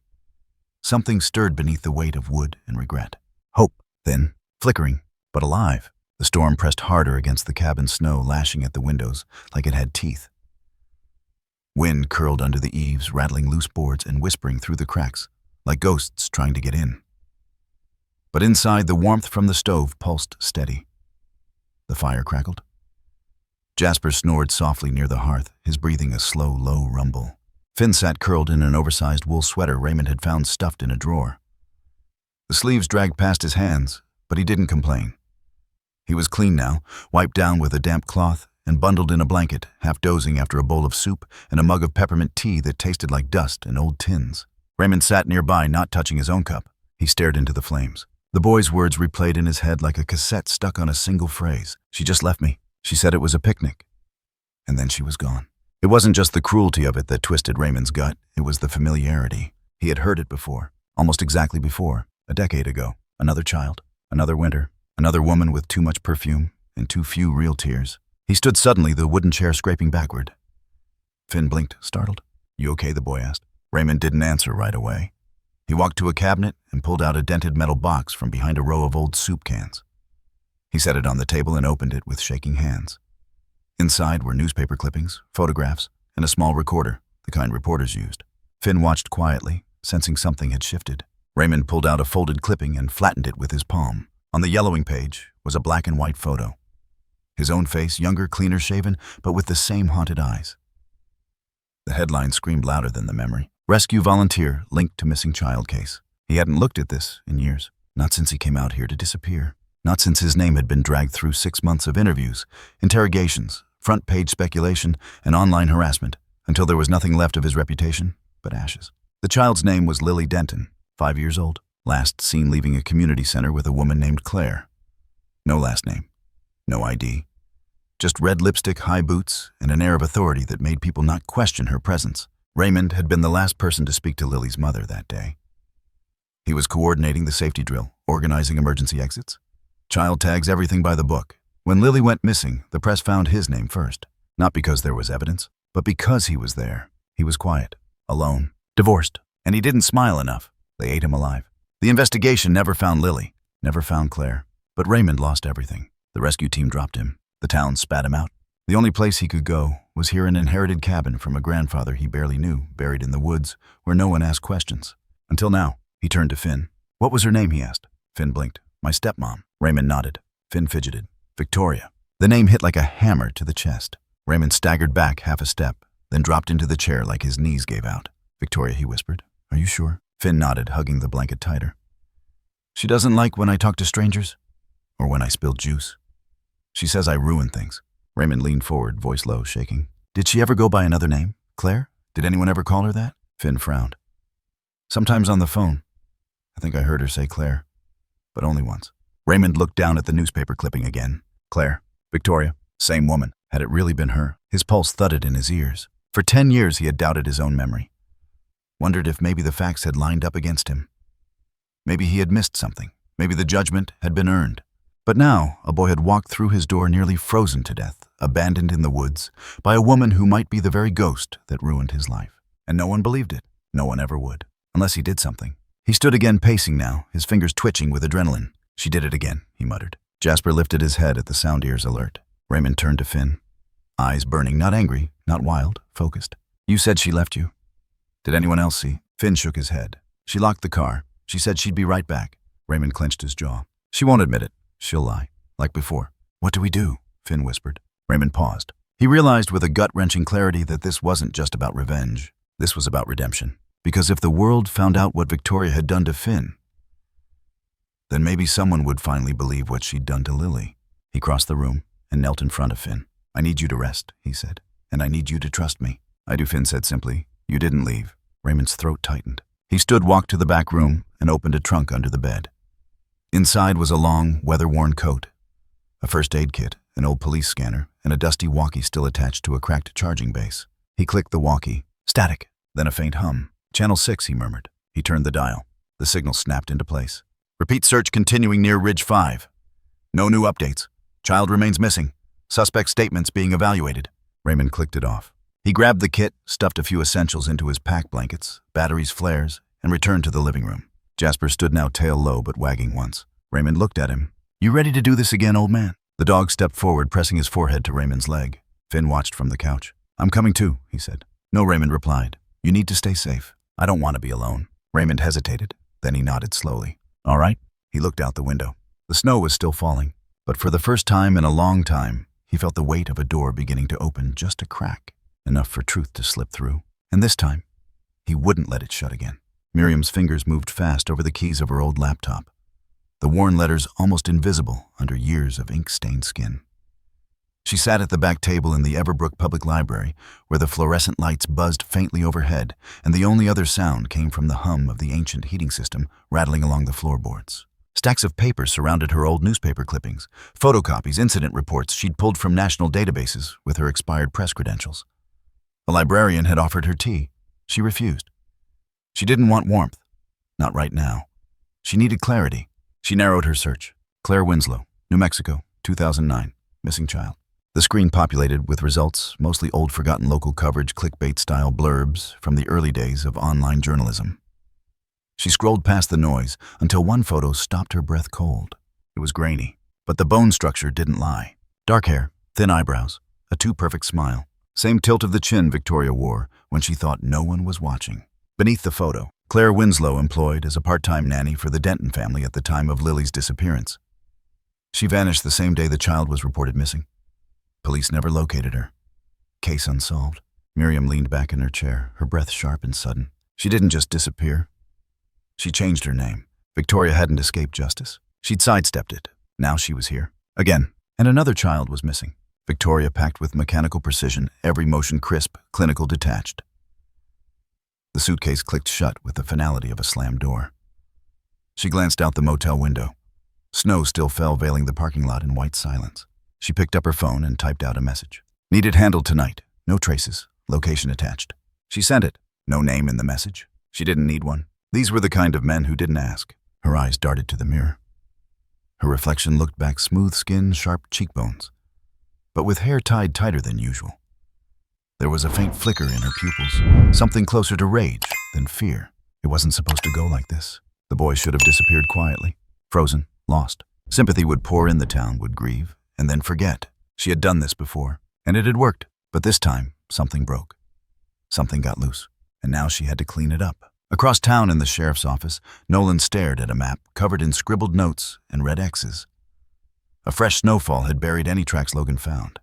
something stirred beneath the weight of wood and regret. Hope, thin, flickering, but alive. The storm pressed harder against the cabin snow, lashing at the windows like it had teeth. Wind curled under the eaves, rattling loose boards and whispering through the cracks, like ghosts trying to get in. But inside, the warmth from the stove pulsed steady. The fire crackled. Jasper snored softly near the hearth, his breathing a slow, low rumble. Finn sat curled in an oversized wool sweater Raymond had found stuffed in a drawer. The sleeves dragged past his hands, but he didn't complain. He was clean now, wiped down with a damp cloth, and bundled in a blanket, half dozing after a bowl of soup and a mug of peppermint tea that tasted like dust and old tins. Raymond sat nearby, not touching his own cup. He stared into the flames. The boy's words replayed in his head like a cassette stuck on a single phrase. "She just left me. She said it was a picnic." And then she was gone. It wasn't just the cruelty of it that twisted Raymond's gut. It was the familiarity. He had heard it before, almost exactly before, a decade ago. Another child, another winter, another woman with too much perfume and too few real tears. He stood suddenly, the wooden chair scraping backward. Finn blinked, startled. "You okay?" the boy asked. Raymond didn't answer right away. He walked to a cabinet and pulled out a dented metal box from behind a row of old soup cans. He set it on the table and opened it with shaking hands. Inside were newspaper clippings, photographs, and a small recorder, the kind reporters used. Finn watched quietly, sensing something had shifted. Raymond pulled out a folded clipping and flattened it with his palm. On the yellowing page was a black and white photo. His own face, younger, cleaner shaven, but with the same haunted eyes. The headline screamed louder than the memory. "Rescue volunteer linked to missing child case." He hadn't looked at this in years, not since he came out here to disappear. Not since his name had been dragged through 6 months of interviews, interrogations, front-page speculation, and online harassment, until there was nothing left of his reputation but ashes. The child's name was Lily Denton, 5 years old, last seen leaving a community center with a woman named Claire. No last name, no ID, just red lipstick, high boots, and an air of authority that made people not question her presence. Raymond had been the last person to speak to Lily's mother that day. He was coordinating the safety drill, organizing emergency exits, Child tags everything by the book. When Lily went missing, the press found his name first. Not because there was evidence, but because he was there. He was quiet, alone, divorced, and he didn't smile enough. They ate him alive. The investigation never found Lily, never found Claire. But Raymond lost everything. The rescue team dropped him. The town spat him out. The only place he could go was here, an inherited cabin from a grandfather he barely knew, buried in the woods, where no one asked questions. Until now. He turned to Finn. What was her name, he asked. Finn blinked. My stepmom. Raymond nodded. Finn fidgeted. Victoria. The name hit like a hammer to the chest. Raymond staggered back half a step, then dropped into the chair like his knees gave out. Victoria, he whispered. Are you sure? Finn nodded, hugging the blanket tighter. She doesn't like when I talk to strangers, or when I spill juice. She says I ruin things. Raymond leaned forward, voice low, shaking. Did she ever go by another name? Claire? Did anyone ever call her that? Finn frowned. Sometimes on the phone. I think I heard her say Claire, but only once. Raymond looked down at the newspaper clipping again. Claire. Victoria. Same woman. Had it really been her? His pulse thudded in his ears. For 10 years he had doubted his own memory. Wondered if maybe the facts had lined up against him. Maybe he had missed something. Maybe the judgment had been earned. But now, a boy had walked through his door nearly frozen to death, abandoned in the woods, by a woman who might be the very ghost that ruined his life. And no one believed it. No one ever would. Unless he did something. He stood again, pacing now, his fingers twitching with adrenaline. She did it again, he muttered. Jasper lifted his head at the sound ears alert. Raymond turned to Finn. Eyes burning, not angry, not wild, focused. You said she left you. Did anyone else see? Finn shook his head. She locked the car. She said she'd be right back. Raymond clenched his jaw. She won't admit it. She'll lie. Like before. What do we do? Finn whispered. Raymond paused. He realized with a gut-wrenching clarity that this wasn't just about revenge. This was about redemption. Because if the world found out what Victoria had done to Finn, then maybe someone would finally believe what she'd done to Lily. He crossed the room and knelt in front of Finn. I need you to rest, he said, and I need you to trust me. I do, Finn said simply. You didn't leave. Raymond's throat tightened. He stood, walked to the back room, and opened a trunk under the bed. Inside was a long, weather-worn coat, a first aid kit, an old police scanner, and a dusty walkie still attached to a cracked charging base. He clicked the walkie. Static. Then a faint hum. Channel 6, he murmured. He turned the dial. The signal snapped into place. Repeat search continuing near Ridge 5. No new updates. Child remains missing. Suspect statements being evaluated. Raymond clicked it off. He grabbed the kit, stuffed a few essentials into his pack blankets, batteries, flares, and returned to the living room. Jasper stood now, tail low but wagging once. Raymond looked at him. You ready to do this again, old man? The dog stepped forward, pressing his forehead to Raymond's leg. Finn watched from the couch. I'm coming too, he said. No, Raymond replied. You need to stay safe. I don't want to be alone. Raymond hesitated. Then he nodded slowly. All right. He looked out the window. The snow was still falling, but for the first time in a long time, he felt the weight of a door beginning to open just a crack, enough for truth to slip through. And this time, he wouldn't let it shut again. Miriam's fingers moved fast over the keys of her old laptop, the worn letters almost invisible under years of ink-stained skin. She sat at the back table in the Everbrook Public Library, where the fluorescent lights buzzed faintly overhead, and the only other sound came from the hum of the ancient heating system rattling along the floorboards. Stacks of papers surrounded her old newspaper clippings, photocopies, incident reports she'd pulled from national databases with her expired press credentials. A librarian had offered her tea. She refused. She didn't want warmth. Not right now. She needed clarity. She narrowed her search. Claire Winslow, New Mexico, 2009, missing child. The screen populated with results, mostly old forgotten local coverage, clickbait-style blurbs from the early days of online journalism. She scrolled past the noise until one photo stopped her breath cold. It was grainy, but the bone structure didn't lie. Dark hair, thin eyebrows, a too-perfect smile. Same tilt of the chin Victoria wore when she thought no one was watching. Beneath the photo, Claire Winslow employed as a part-time nanny for the Denton family at the time of Lily's disappearance. She vanished the same day the child was reported missing. Police never located her. Case unsolved. Miriam leaned back in her chair, her breath sharp and sudden. She didn't just disappear. She changed her name. Victoria hadn't escaped justice. She'd sidestepped it. Now she was here. Again. And another child was missing. Victoria packed with mechanical precision, every motion crisp, clinical, detached. The suitcase clicked shut with the finality of a slammed door. She glanced out the motel window. Snow still fell, veiling the parking lot in white silence. She picked up her phone and typed out a message. Needed handled tonight. No traces. Location attached. She sent it. No name in the message. She didn't need one. These were the kind of men who didn't ask. Her eyes darted to the mirror. Her reflection looked back, smooth skin, sharp cheekbones, but with hair tied tighter than usual. There was a faint flicker in her pupils, something closer to rage than fear. It wasn't supposed to go like this. The boy should have disappeared quietly, frozen, lost. Sympathy would pour in, the town would grieve, and then forget. She had done this before, and it had worked, but this time, something broke. Something got loose, and now she had to clean it up. Across town in the sheriff's office, Nolan stared at a map covered in scribbled notes and red X's. A fresh snowfall had buried any tracks Logan found.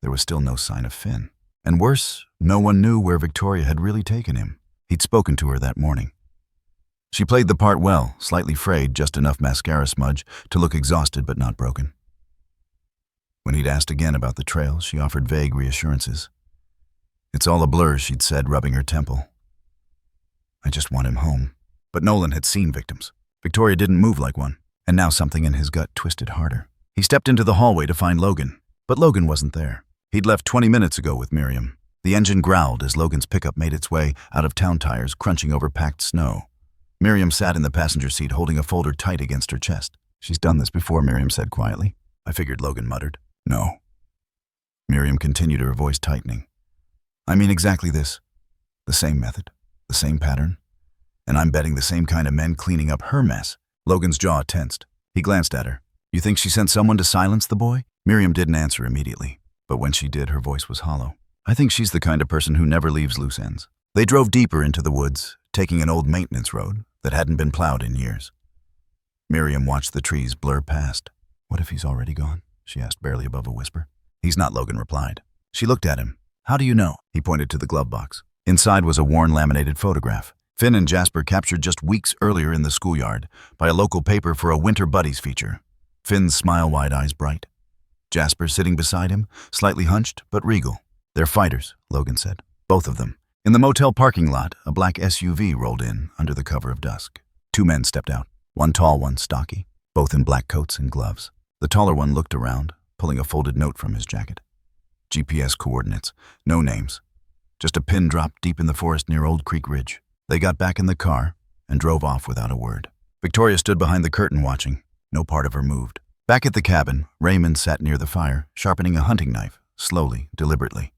There was still no sign of Finn. And worse, no one knew where Victoria had really taken him. He'd spoken to her that morning. She played the part well, slightly frayed, just enough mascara smudge to look exhausted but not broken. When he'd asked again about the trail, she offered vague reassurances. "It's all a blur," she'd said, rubbing her temple. "I just want him home." But Nolan had seen victims. Victoria didn't move like one, and now something in his gut twisted harder. He stepped into the hallway to find Logan, but Logan wasn't there. He'd left 20 minutes ago with Miriam. The engine growled as Logan's pickup made its way out of town tires, crunching over packed snow. Miriam sat in the passenger seat, holding a folder tight against her chest. "She's done this before," Miriam said quietly. "I figured," Logan muttered. "No." Miriam continued, her voice tightening. "I mean exactly this. The same method, the same pattern, and I'm betting the same kind of men cleaning up her mess." Logan's jaw tensed. He glanced at her. "You think she sent someone to silence the boy?" Miriam didn't answer immediately, but when she did, her voice was hollow. "I think she's the kind of person who never leaves loose ends." They drove deeper into the woods, taking an old maintenance road that hadn't been plowed in years. Miriam watched the trees blur past. "What if he's already gone?" she asked, barely above a whisper. "He's not," Logan replied. She looked at him. "How do you know?" He pointed to the glove box. Inside was a worn laminated photograph. Finn and Jasper captured just weeks earlier in the schoolyard by a local paper for a Winter Buddies feature. Finn's smile, wide eyes bright. Jasper sitting beside him, slightly hunched but regal. "They're fighters," Logan said. "Both of them." In the motel parking lot, a black SUV rolled in under the cover of dusk. Two men stepped out, one tall, one stocky, both in black coats and gloves. The taller one looked around, pulling a folded note from his jacket. GPS coordinates, no names. Just a pin drop deep in the forest near Old Creek Ridge. They got back in the car and drove off without a word. Victoria stood behind the curtain watching. No part of her moved. Back at the cabin, Raymond sat near the fire, sharpening a hunting knife, slowly, deliberately.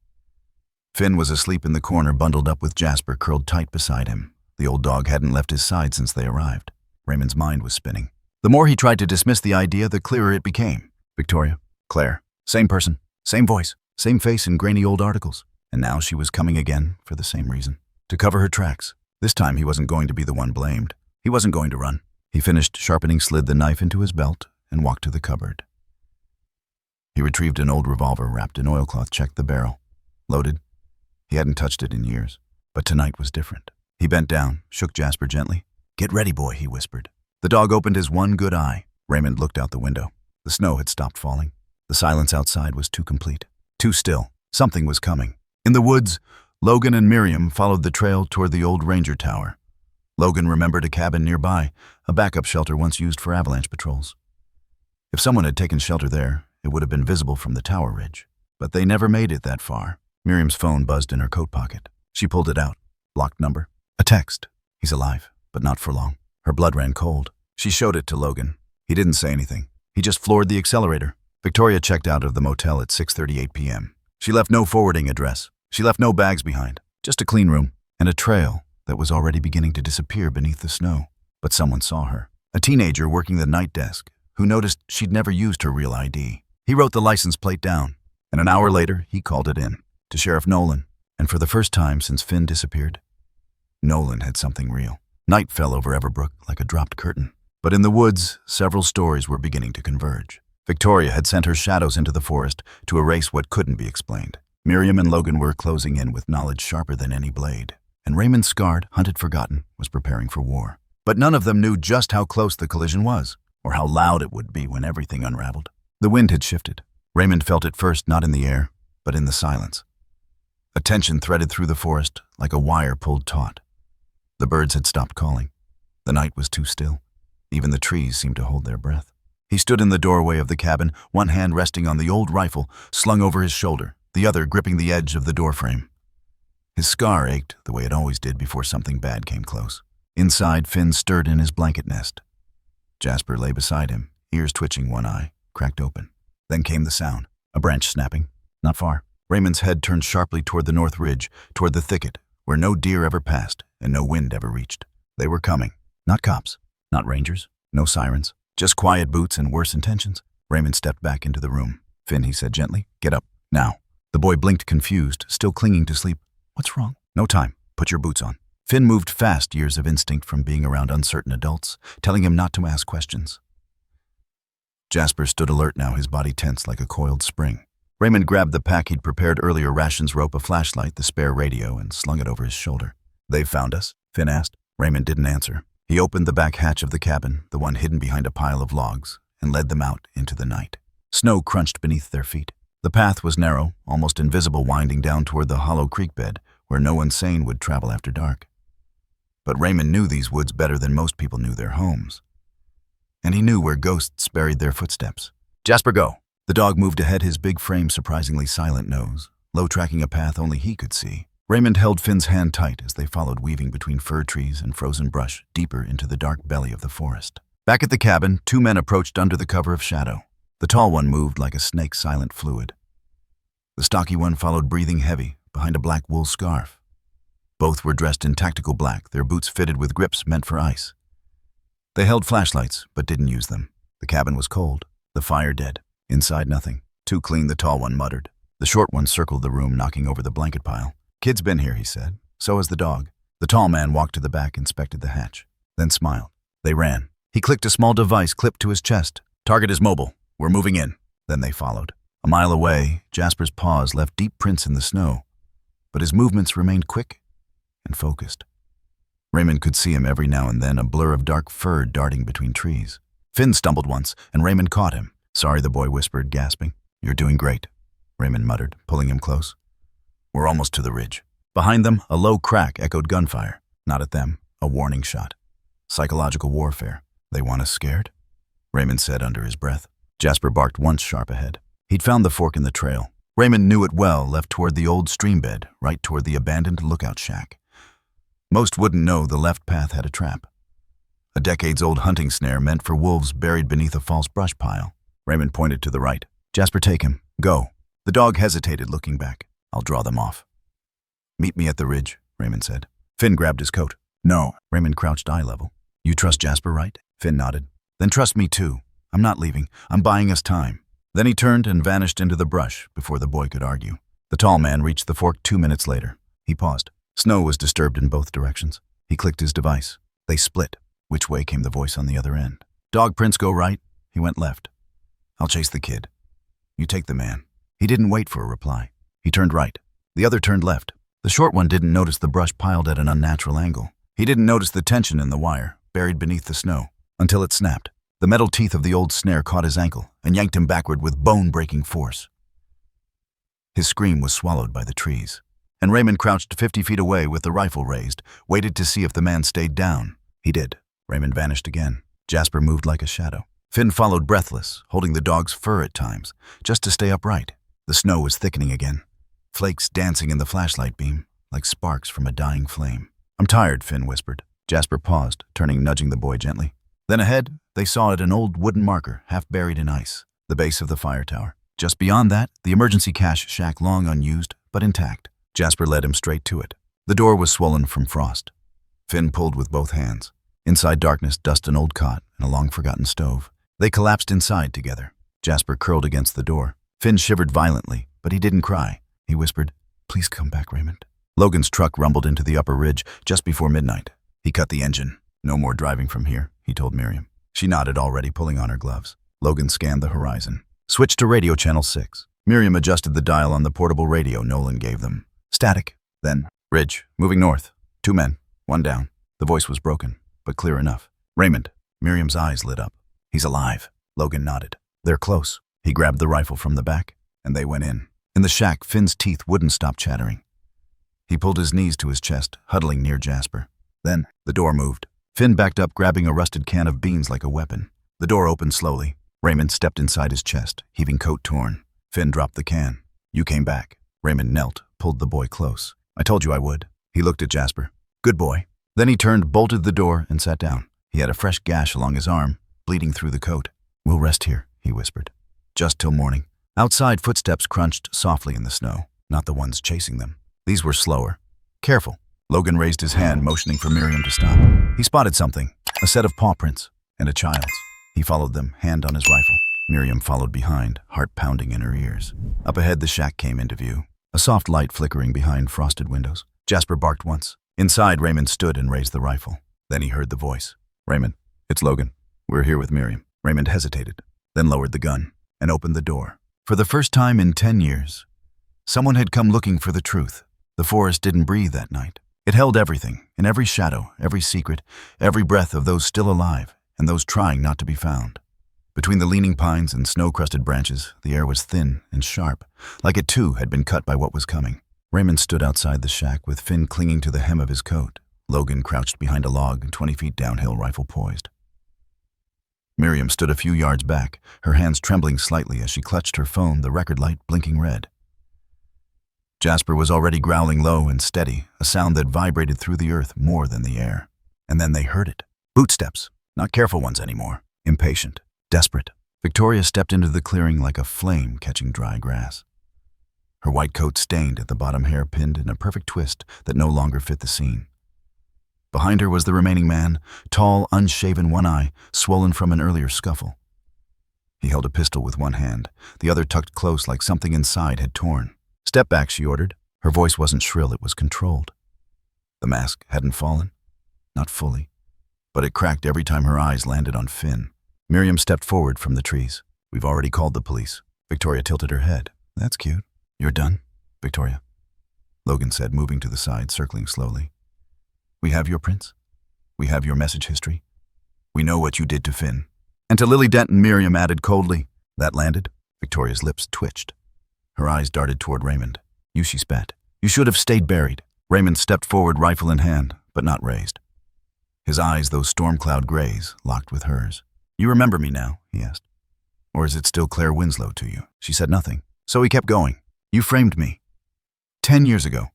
Finn was asleep in the corner, bundled up with Jasper curled tight beside him. The old dog hadn't left his side since they arrived. Raymond's mind was spinning. The more he tried to dismiss the idea, the clearer it became. Victoria, Claire, same person, same voice, same face in grainy old articles. And now she was coming again for the same reason. To cover her tracks. This time he wasn't going to be the one blamed. He wasn't going to run. He finished sharpening, slid the knife into his belt, and walked to the cupboard. He retrieved an old revolver wrapped in oilcloth, checked the barrel. Loaded. He hadn't touched it in years, but tonight was different. He bent down, shook Jasper gently. "Get ready, boy," he whispered. The dog opened his one good eye. Raymond looked out the window. The snow had stopped falling. The silence outside was too complete, too still. Something was coming. In the woods, Logan and Miriam followed the trail toward the old ranger tower. Logan remembered a cabin nearby, a backup shelter once used for avalanche patrols. If someone had taken shelter there, it would have been visible from the tower ridge. But they never made it that far. Miriam's phone buzzed in her coat pocket. She pulled it out. Blocked number. A text. "He's alive, but not for long." Her blood ran cold. She showed it to Logan. He didn't say anything. He just floored the accelerator. Victoria checked out of the motel at 6:38 p.m. She left no forwarding address. She left no bags behind. Just a clean room and a trail that was already beginning to disappear beneath the snow. But someone saw her. A teenager working the night desk who noticed she'd never used her real ID. He wrote the license plate down, and an hour later, he called it in to Sheriff Nolan. And for the first time since Finn disappeared, Nolan had something real. Night fell over Everbrook like a dropped curtain. But in the woods, several stories were beginning to converge. Victoria had sent her shadows into the forest to erase what couldn't be explained. Miriam and Logan were closing in with knowledge sharper than any blade. And Raymond, scarred, hunted, forgotten, was preparing for war. But none of them knew just how close the collision was, or how loud it would be when everything unraveled. The wind had shifted. Raymond felt it first, not in the air, but in the silence. A tension threaded through the forest like a wire pulled taut. The birds had stopped calling. The night was too still. Even the trees seemed to hold their breath. He stood in the doorway of the cabin, one hand resting on the old rifle slung over his shoulder, the other gripping the edge of the doorframe. His scar ached the way it always did before something bad came close. Inside, Finn stirred in his blanket nest. Jasper lay beside him, ears twitching, one eye cracked open. Then came the sound, a branch snapping, not far. Raymond's head turned sharply toward the north ridge, toward the thicket, where no deer ever passed and no wind ever reached. They were coming. Not cops, not rangers, no sirens, just quiet boots and worse intentions. Raymond stepped back into the room. "Finn," he said gently, "get up, now." The boy blinked, confused, still clinging to sleep. "What's wrong?" "No time. Put your boots on." Finn moved fast, years of instinct from being around uncertain adults, telling him not to ask questions. Jasper stood alert now, his body tense like a coiled spring. Raymond grabbed the pack he'd prepared earlier, rations, rope, a flashlight, the spare radio, and slung it over his shoulder. "They've found us?" Finn asked. Raymond didn't answer. He opened the back hatch of the cabin, the one hidden behind a pile of logs, and led them out into the night. Snow crunched beneath their feet. The path was narrow, almost invisible, winding down toward the hollow creek bed where no one sane would travel after dark. But Raymond knew these woods better than most people knew their homes. And he knew where ghosts buried their footsteps. "Jasper, go." The dog moved ahead, his big frame surprisingly silent nose, low tracking a path only he could see. Raymond held Finn's hand tight as they followed, weaving between fir trees and frozen brush, deeper into the dark belly of the forest. Back at the cabin, two men approached under the cover of shadow. The tall one moved like a snake's silent fluid. The stocky one followed, breathing heavy, behind a black wool scarf. Both were dressed in tactical black, their boots fitted with grips meant for ice. They held flashlights, but didn't use them. The cabin was cold, the fire dead. Inside, nothing. "Too clean," the tall one muttered. The short one circled the room, knocking over the blanket pile. "Kid's been here," he said. "So has the dog." The tall man walked to the back, inspected the hatch, then smiled. They ran. He clicked a small device clipped to his chest. "Target is mobile. We're moving in." Then they followed. A mile away, Jasper's paws left deep prints in the snow, but his movements remained quick and focused. Raymond could see him every now and then, a blur of dark fur darting between trees. Finn stumbled once, and Raymond caught him. "Sorry," the boy whispered, gasping. "You're doing great," Raymond muttered, pulling him close. "We're almost to the ridge." Behind them, a low crack echoed gunfire. Not at them, a warning shot. Psychological warfare. "They want us scared?" Raymond said under his breath. Jasper barked once, sharp ahead. He'd found the fork in the trail. Raymond knew it well, left toward the old stream bed, right toward the abandoned lookout shack. Most wouldn't know the left path had a trap. A decades-old hunting snare meant for wolves buried beneath a false brush pile. Raymond pointed to the right. "Jasper, take him. Go." The dog hesitated, looking back. "I'll draw them off." "Meet me at the ridge," Raymond said. Finn grabbed his coat. "No." Raymond crouched eye level. "You trust Jasper, right?" Finn nodded. "Then trust me too. I'm not leaving. I'm buying us time." Then he turned and vanished into the brush before the boy could argue. The tall man reached the fork 2 minutes later. He paused. Snow was disturbed in both directions. He clicked his device. They split. Which way came the voice on the other end? "Dog prints go right." He went left. "I'll chase the kid. You take the man." He didn't wait for a reply. He turned right. The other turned left. The short one didn't notice the brush piled at an unnatural angle. He didn't notice the tension in the wire, buried beneath the snow, until it snapped. The metal teeth of the old snare caught his ankle and yanked him backward with bone-breaking force. His scream was swallowed by the trees, and Raymond crouched 50 feet away with the rifle raised, waited to see if the man stayed down. He did. Raymond vanished again. Jasper moved like a shadow. Finn followed, breathless, holding the dog's fur at times, just to stay upright. The snow was thickening again, flakes dancing in the flashlight beam, like sparks from a dying flame. "I'm tired," Finn whispered. Jasper paused, turning, nudging the boy gently. Then ahead, they saw it, an old wooden marker, half buried in ice, the base of the fire tower. Just beyond that, the emergency cache shack, long unused, but intact. Jasper led him straight to it. The door was swollen from frost. Finn pulled with both hands. Inside, darkness, dust, an old cot, and a long-forgotten stove. They collapsed inside together. Jasper curled against the door. Finn shivered violently, but he didn't cry. He whispered, "Please come back, Raymond." Logan's truck rumbled into the upper ridge just before midnight. He cut the engine. "No more driving from here," he told Miriam. She nodded, already pulling on her gloves. Logan scanned the horizon. "Switch to radio channel 6. Miriam adjusted the dial on the portable radio Nolan gave them. "Static." Then, "Ridge, moving north. 2 men, 1 down." The voice was broken, but clear enough. "Raymond." Miriam's eyes lit up. "He's alive." Logan nodded. "They're close." He grabbed the rifle from the back, and they went in. In the shack, Finn's teeth wouldn't stop chattering. He pulled his knees to his chest, huddling near Jasper. Then, the door moved. Finn backed up, grabbing a rusted can of beans like a weapon. The door opened slowly. Raymond stepped inside his chest, heaving coat torn. Finn dropped the can. "You came back." Raymond knelt, pulled the boy close. "I told you I would." He looked at Jasper. "Good boy." Then he turned, bolted the door, and sat down. He had a fresh gash along his arm, bleeding through the coat. "We'll rest here," he whispered. "Just till morning." Outside, footsteps crunched softly in the snow, not the ones chasing them. These were slower. "Careful." Logan raised his hand, motioning for Miriam to stop. He spotted something, a set of paw prints, and a child's. He followed them, hand on his rifle. Miriam followed behind, heart pounding in her ears. Up ahead, the shack came into view, a soft light flickering behind frosted windows. Jasper barked once. Inside, Raymond stood and raised the rifle. Then he heard the voice. "Raymond, it's Logan. We're here with Miriam." Raymond hesitated, then lowered the gun and opened the door. For the first time in 10 years, someone had come looking for the truth. The forest didn't breathe that night. It held everything, in every shadow, every secret, every breath of those still alive and those trying not to be found. Between the leaning pines and snow-crusted branches, the air was thin and sharp, like it too had been cut by what was coming. Raymond stood outside the shack with Finn clinging to the hem of his coat. Logan crouched behind a log, 20 feet downhill, rifle poised. Miriam stood a few yards back, her hands trembling slightly as she clutched her phone, the record light blinking red. Jasper was already growling low and steady, a sound that vibrated through the earth more than the air. And then they heard it. Bootsteps, not careful ones anymore, impatient, desperate. Victoria stepped into the clearing like a flame catching dry grass. Her white coat stained at the bottom, hair pinned in a perfect twist that no longer fit the scene. Behind her was the remaining man, tall, unshaven, one eye, swollen from an earlier scuffle. He held a pistol with one hand, the other tucked close like something inside had torn. "Step back," she ordered. Her voice wasn't shrill, it was controlled. The mask hadn't fallen. Not fully. But it cracked every time her eyes landed on Finn. Miriam stepped forward from the trees. "We've already called the police." Victoria tilted her head. "That's cute." "You're done, Victoria," Logan said, moving to the side, circling slowly. "We have your prints. We have your message history. We know what you did to Finn." And to Lily Denton, Miriam added coldly. "That landed?" Victoria's lips twitched. Her eyes darted toward Raymond. "You," she spat. "You should have stayed buried." Raymond stepped forward, rifle in hand, but not raised. His eyes, those storm cloud grays, locked with hers. "You remember me now?" he asked. "Or is it still Claire Winslow to you?" She said nothing. So he kept going. "You framed me 10 years ago.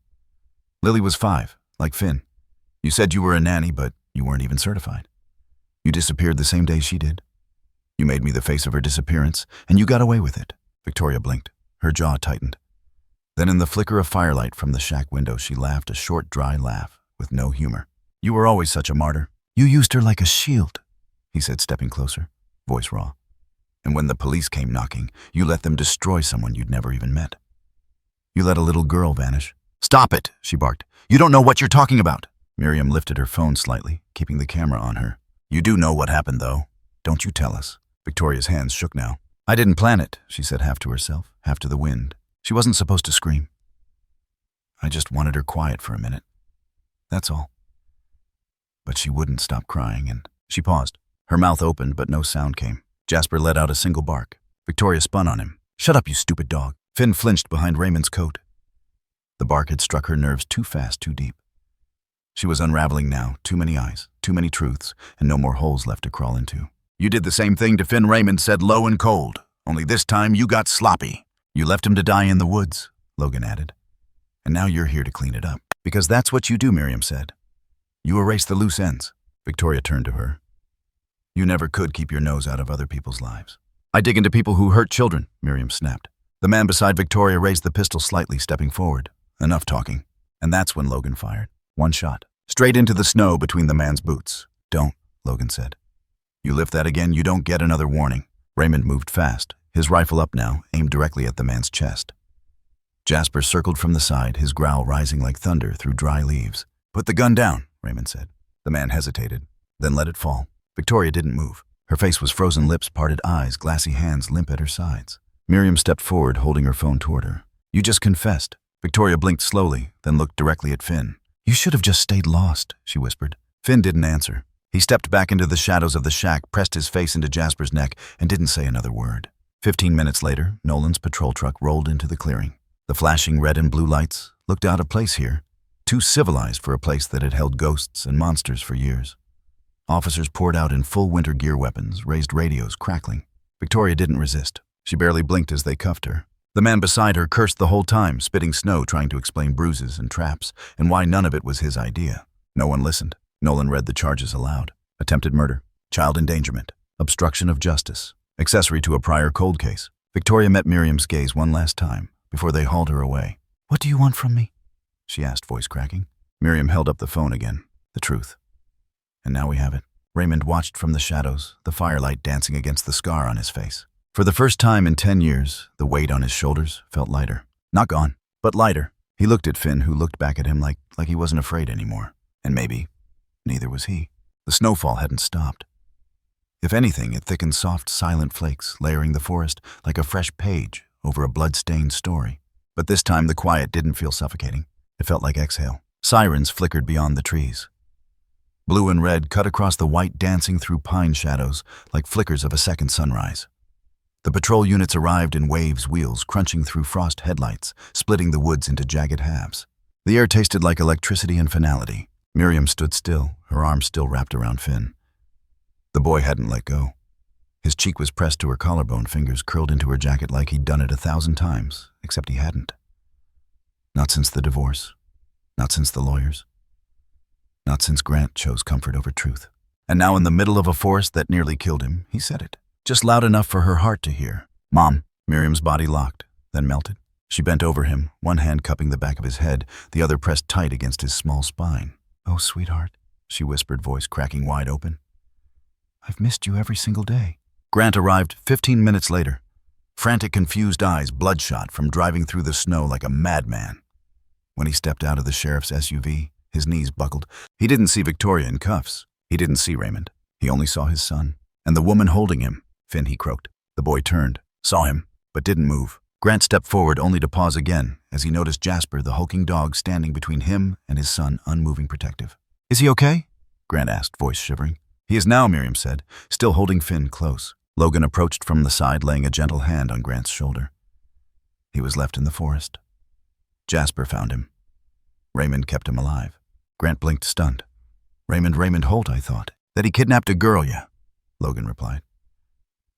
Lily was 5, like Finn. You said you were a nanny, but you weren't even certified. You disappeared the same day she did. You made me the face of her disappearance, and you got away with it." Victoria blinked. Her jaw tightened. Then in the flicker of firelight from the shack window, she laughed, a short, dry laugh, with no humor. "You were always such a martyr. You used her like a shield," he said, stepping closer, voice raw. "And when the police came knocking, you let them destroy someone you'd never even met. You let a little girl vanish." "Stop it," she barked. "You don't know what you're talking about." Miriam lifted her phone slightly, keeping the camera on her. "You do know what happened, though. Don't you tell us." Victoria's hands shook now. "I didn't plan it," she said, half to herself, half to the wind. She wasn't supposed to scream. "I just wanted her quiet for a minute. That's all." But she wouldn't stop crying, and she paused. Her mouth opened, but no sound came. Jasper let out a single bark. Victoria spun on him. "Shut up, you stupid dog." Finn flinched behind Raymond's coat. The bark had struck her nerves too fast, too deep. She was unraveling now, too many eyes, too many truths, and no more holes left to crawl into. "You did the same thing to Finn," Raymond said, low and cold. "Only this time you got sloppy. You left him to die in the woods," Logan added. "And now you're here to clean it up." "Because that's what you do," Miriam said. "You erase the loose ends." Victoria turned to her. "You never could keep your nose out of other people's lives." "I dig into people who hurt children," Miriam snapped. The man beside Victoria raised the pistol slightly, stepping forward. Enough talking. And that's when Logan fired. One shot. Straight into the snow between the man's boots. "Don't," Logan said. "You lift that again, you don't get another warning." Raymond moved fast, his rifle up now, aimed directly at the man's chest. Jasper circled from the side, his growl rising like thunder through dry leaves. "Put the gun down," Raymond said. The man hesitated, then let it fall. Victoria didn't move. Her face was frozen lips, parted eyes, glassy hands limp at her sides. Miriam stepped forward, holding her phone toward her. "You just confessed." Victoria blinked slowly, then looked directly at Finn. "You should have just stayed lost," she whispered. Finn didn't answer. He stepped back into the shadows of the shack, pressed his face into Jasper's neck, and didn't say another word. 15 minutes later, Nolan's patrol truck rolled into the clearing. The flashing red and blue lights looked out of place here, too civilized for a place that had held ghosts and monsters for years. Officers poured out in full winter gear, weapons, raised radios crackling. Victoria didn't resist. She barely blinked as they cuffed her. The man beside her cursed the whole time, spitting snow, trying to explain bruises and traps, and why none of it was his idea. No one listened. Nolan read the charges aloud. Attempted murder, child endangerment, obstruction of justice, accessory to a prior cold case. Victoria met Miriam's gaze one last time before they hauled her away. "What do you want from me?" she asked, voice cracking. Miriam held up the phone again. The truth. And now we have it. Raymond watched from the shadows, the firelight dancing against the scar on his face. For the first time in 10 years, the weight on his shoulders felt lighter. Not gone, but lighter. He looked at Finn, who looked back at him like he wasn't afraid anymore. And maybe neither was he. The snowfall hadn't stopped. If anything, it thickened soft, silent flakes, layering the forest like a fresh page over a blood-stained story. But this time the quiet didn't feel suffocating. It felt like exhale. Sirens flickered beyond the trees. Blue and red cut across the white, dancing through pine shadows like flickers of a second sunrise. The patrol units arrived in waves, wheels crunching through frost headlights, splitting the woods into jagged halves. The air tasted like electricity and finality. Miriam stood still, her arms still wrapped around Finn. The boy hadn't let go. His cheek was pressed to her collarbone, fingers curled into her jacket like he'd done it 1,000 times, except he hadn't. Not since the divorce. Not since the lawyers. Not since Grant chose comfort over truth. And now in the middle of a forest that nearly killed him, he said it. Just loud enough for her heart to hear. "Mom." Miriam's body locked, then melted. She bent over him, one hand cupping the back of his head, the other pressed tight against his small spine. "Oh, sweetheart," she whispered, voice cracking wide open. "I've missed you every single day." Grant arrived 15 minutes later. Frantic, confused eyes bloodshot from driving through the snow like a madman. When he stepped out of the sheriff's SUV, his knees buckled. He didn't see Victoria in cuffs. He didn't see Raymond. He only saw his son. And the woman holding him. "Finn," he croaked. The boy turned, saw him, but didn't move. Grant stepped forward only to pause again as he noticed Jasper, the hulking dog, standing between him and his son, unmoving, protective. "Is he okay?" Grant asked, voice shivering. "He is now," Miriam said, still holding Finn close. Logan approached from the side, laying a gentle hand on Grant's shoulder. He was left in the forest. Jasper found him. Raymond kept him alive. Grant blinked, stunned. Raymond Holt, I thought. That he kidnapped a girl, yeah," Logan replied.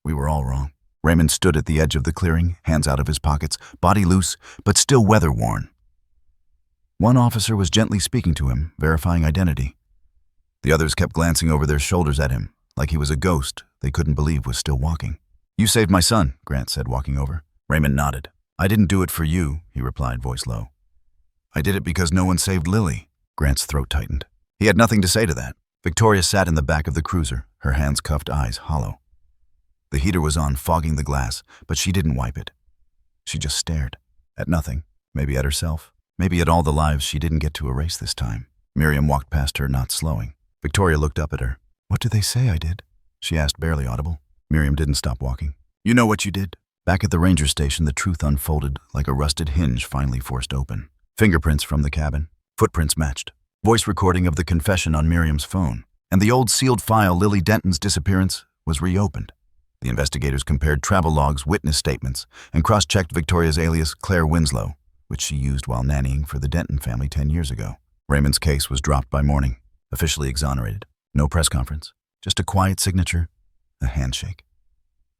"We were all wrong." Raymond stood at the edge of the clearing, hands out of his pockets, body loose, but still weather-worn. One officer was gently speaking to him, verifying identity. The others kept glancing over their shoulders at him, like he was a ghost they couldn't believe was still walking. "You saved my son," Grant said, walking over. Raymond nodded. "I didn't do it for you," he replied, voice low. "I did it because no one saved Lily." Grant's throat tightened. He had nothing to say to that. Victoria sat in the back of the cruiser, her hands cuffed, eyes hollow. The heater was on, fogging the glass, but she didn't wipe it. She just stared. At nothing. Maybe at herself. Maybe at all the lives she didn't get to erase this time. Miriam walked past her, not slowing. Victoria looked up at her. "What do they say I did?" she asked, barely audible. Miriam didn't stop walking. "You know what you did." Back at the ranger station, the truth unfolded like a rusted hinge finally forced open. Fingerprints from the cabin. Footprints matched. Voice recording of the confession on Miriam's phone. And the old sealed file, Lily Denton's disappearance, was reopened. The investigators compared travel logs, witness statements, and cross-checked Victoria's alias, Claire Winslow, which she used while nannying for the Denton family 10 years ago. Raymond's case was dropped by morning, officially exonerated. No press conference, just a quiet signature, a handshake,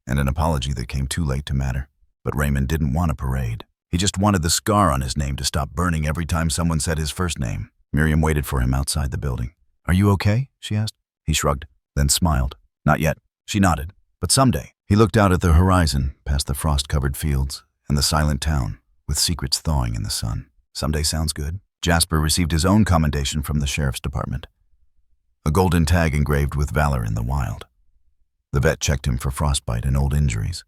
and an apology that came too late to matter. But Raymond didn't want a parade. He just wanted the scar on his name to stop burning every time someone said his first name. Miriam waited for him outside the building. "Are you okay?" she asked. He shrugged, then smiled. "Not yet." She nodded. "But someday." He looked out at the horizon, past the frost-covered fields, and the silent town, with secrets thawing in the sun. Someday sounds good. Jasper received his own commendation from the sheriff's department. A golden tag engraved with valor in the wild. The vet checked him for frostbite and old injuries.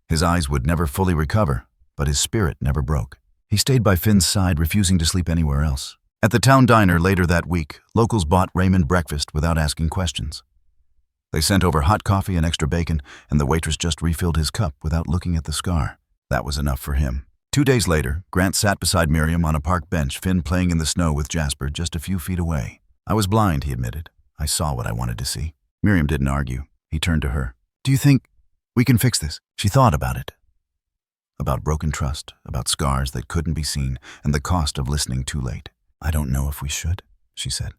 His eyes would never fully recover, but his spirit never broke. He stayed by Finn's side, refusing to sleep anywhere else. At the town diner later that week, locals bought Raymond breakfast without asking questions. They sent over hot coffee and extra bacon, and the waitress just refilled his cup without looking at the scar. That was enough for him. 2 days later, Grant sat beside Miriam on a park bench, Finn playing in the snow with Jasper just a few feet away. "I was blind," he admitted. "I saw what I wanted to see." Miriam didn't argue. He turned to her. "Do you think we can fix this?" She thought about it. About broken trust, about scars that couldn't be seen, and the cost of listening too late. "I don't know if we should," she said.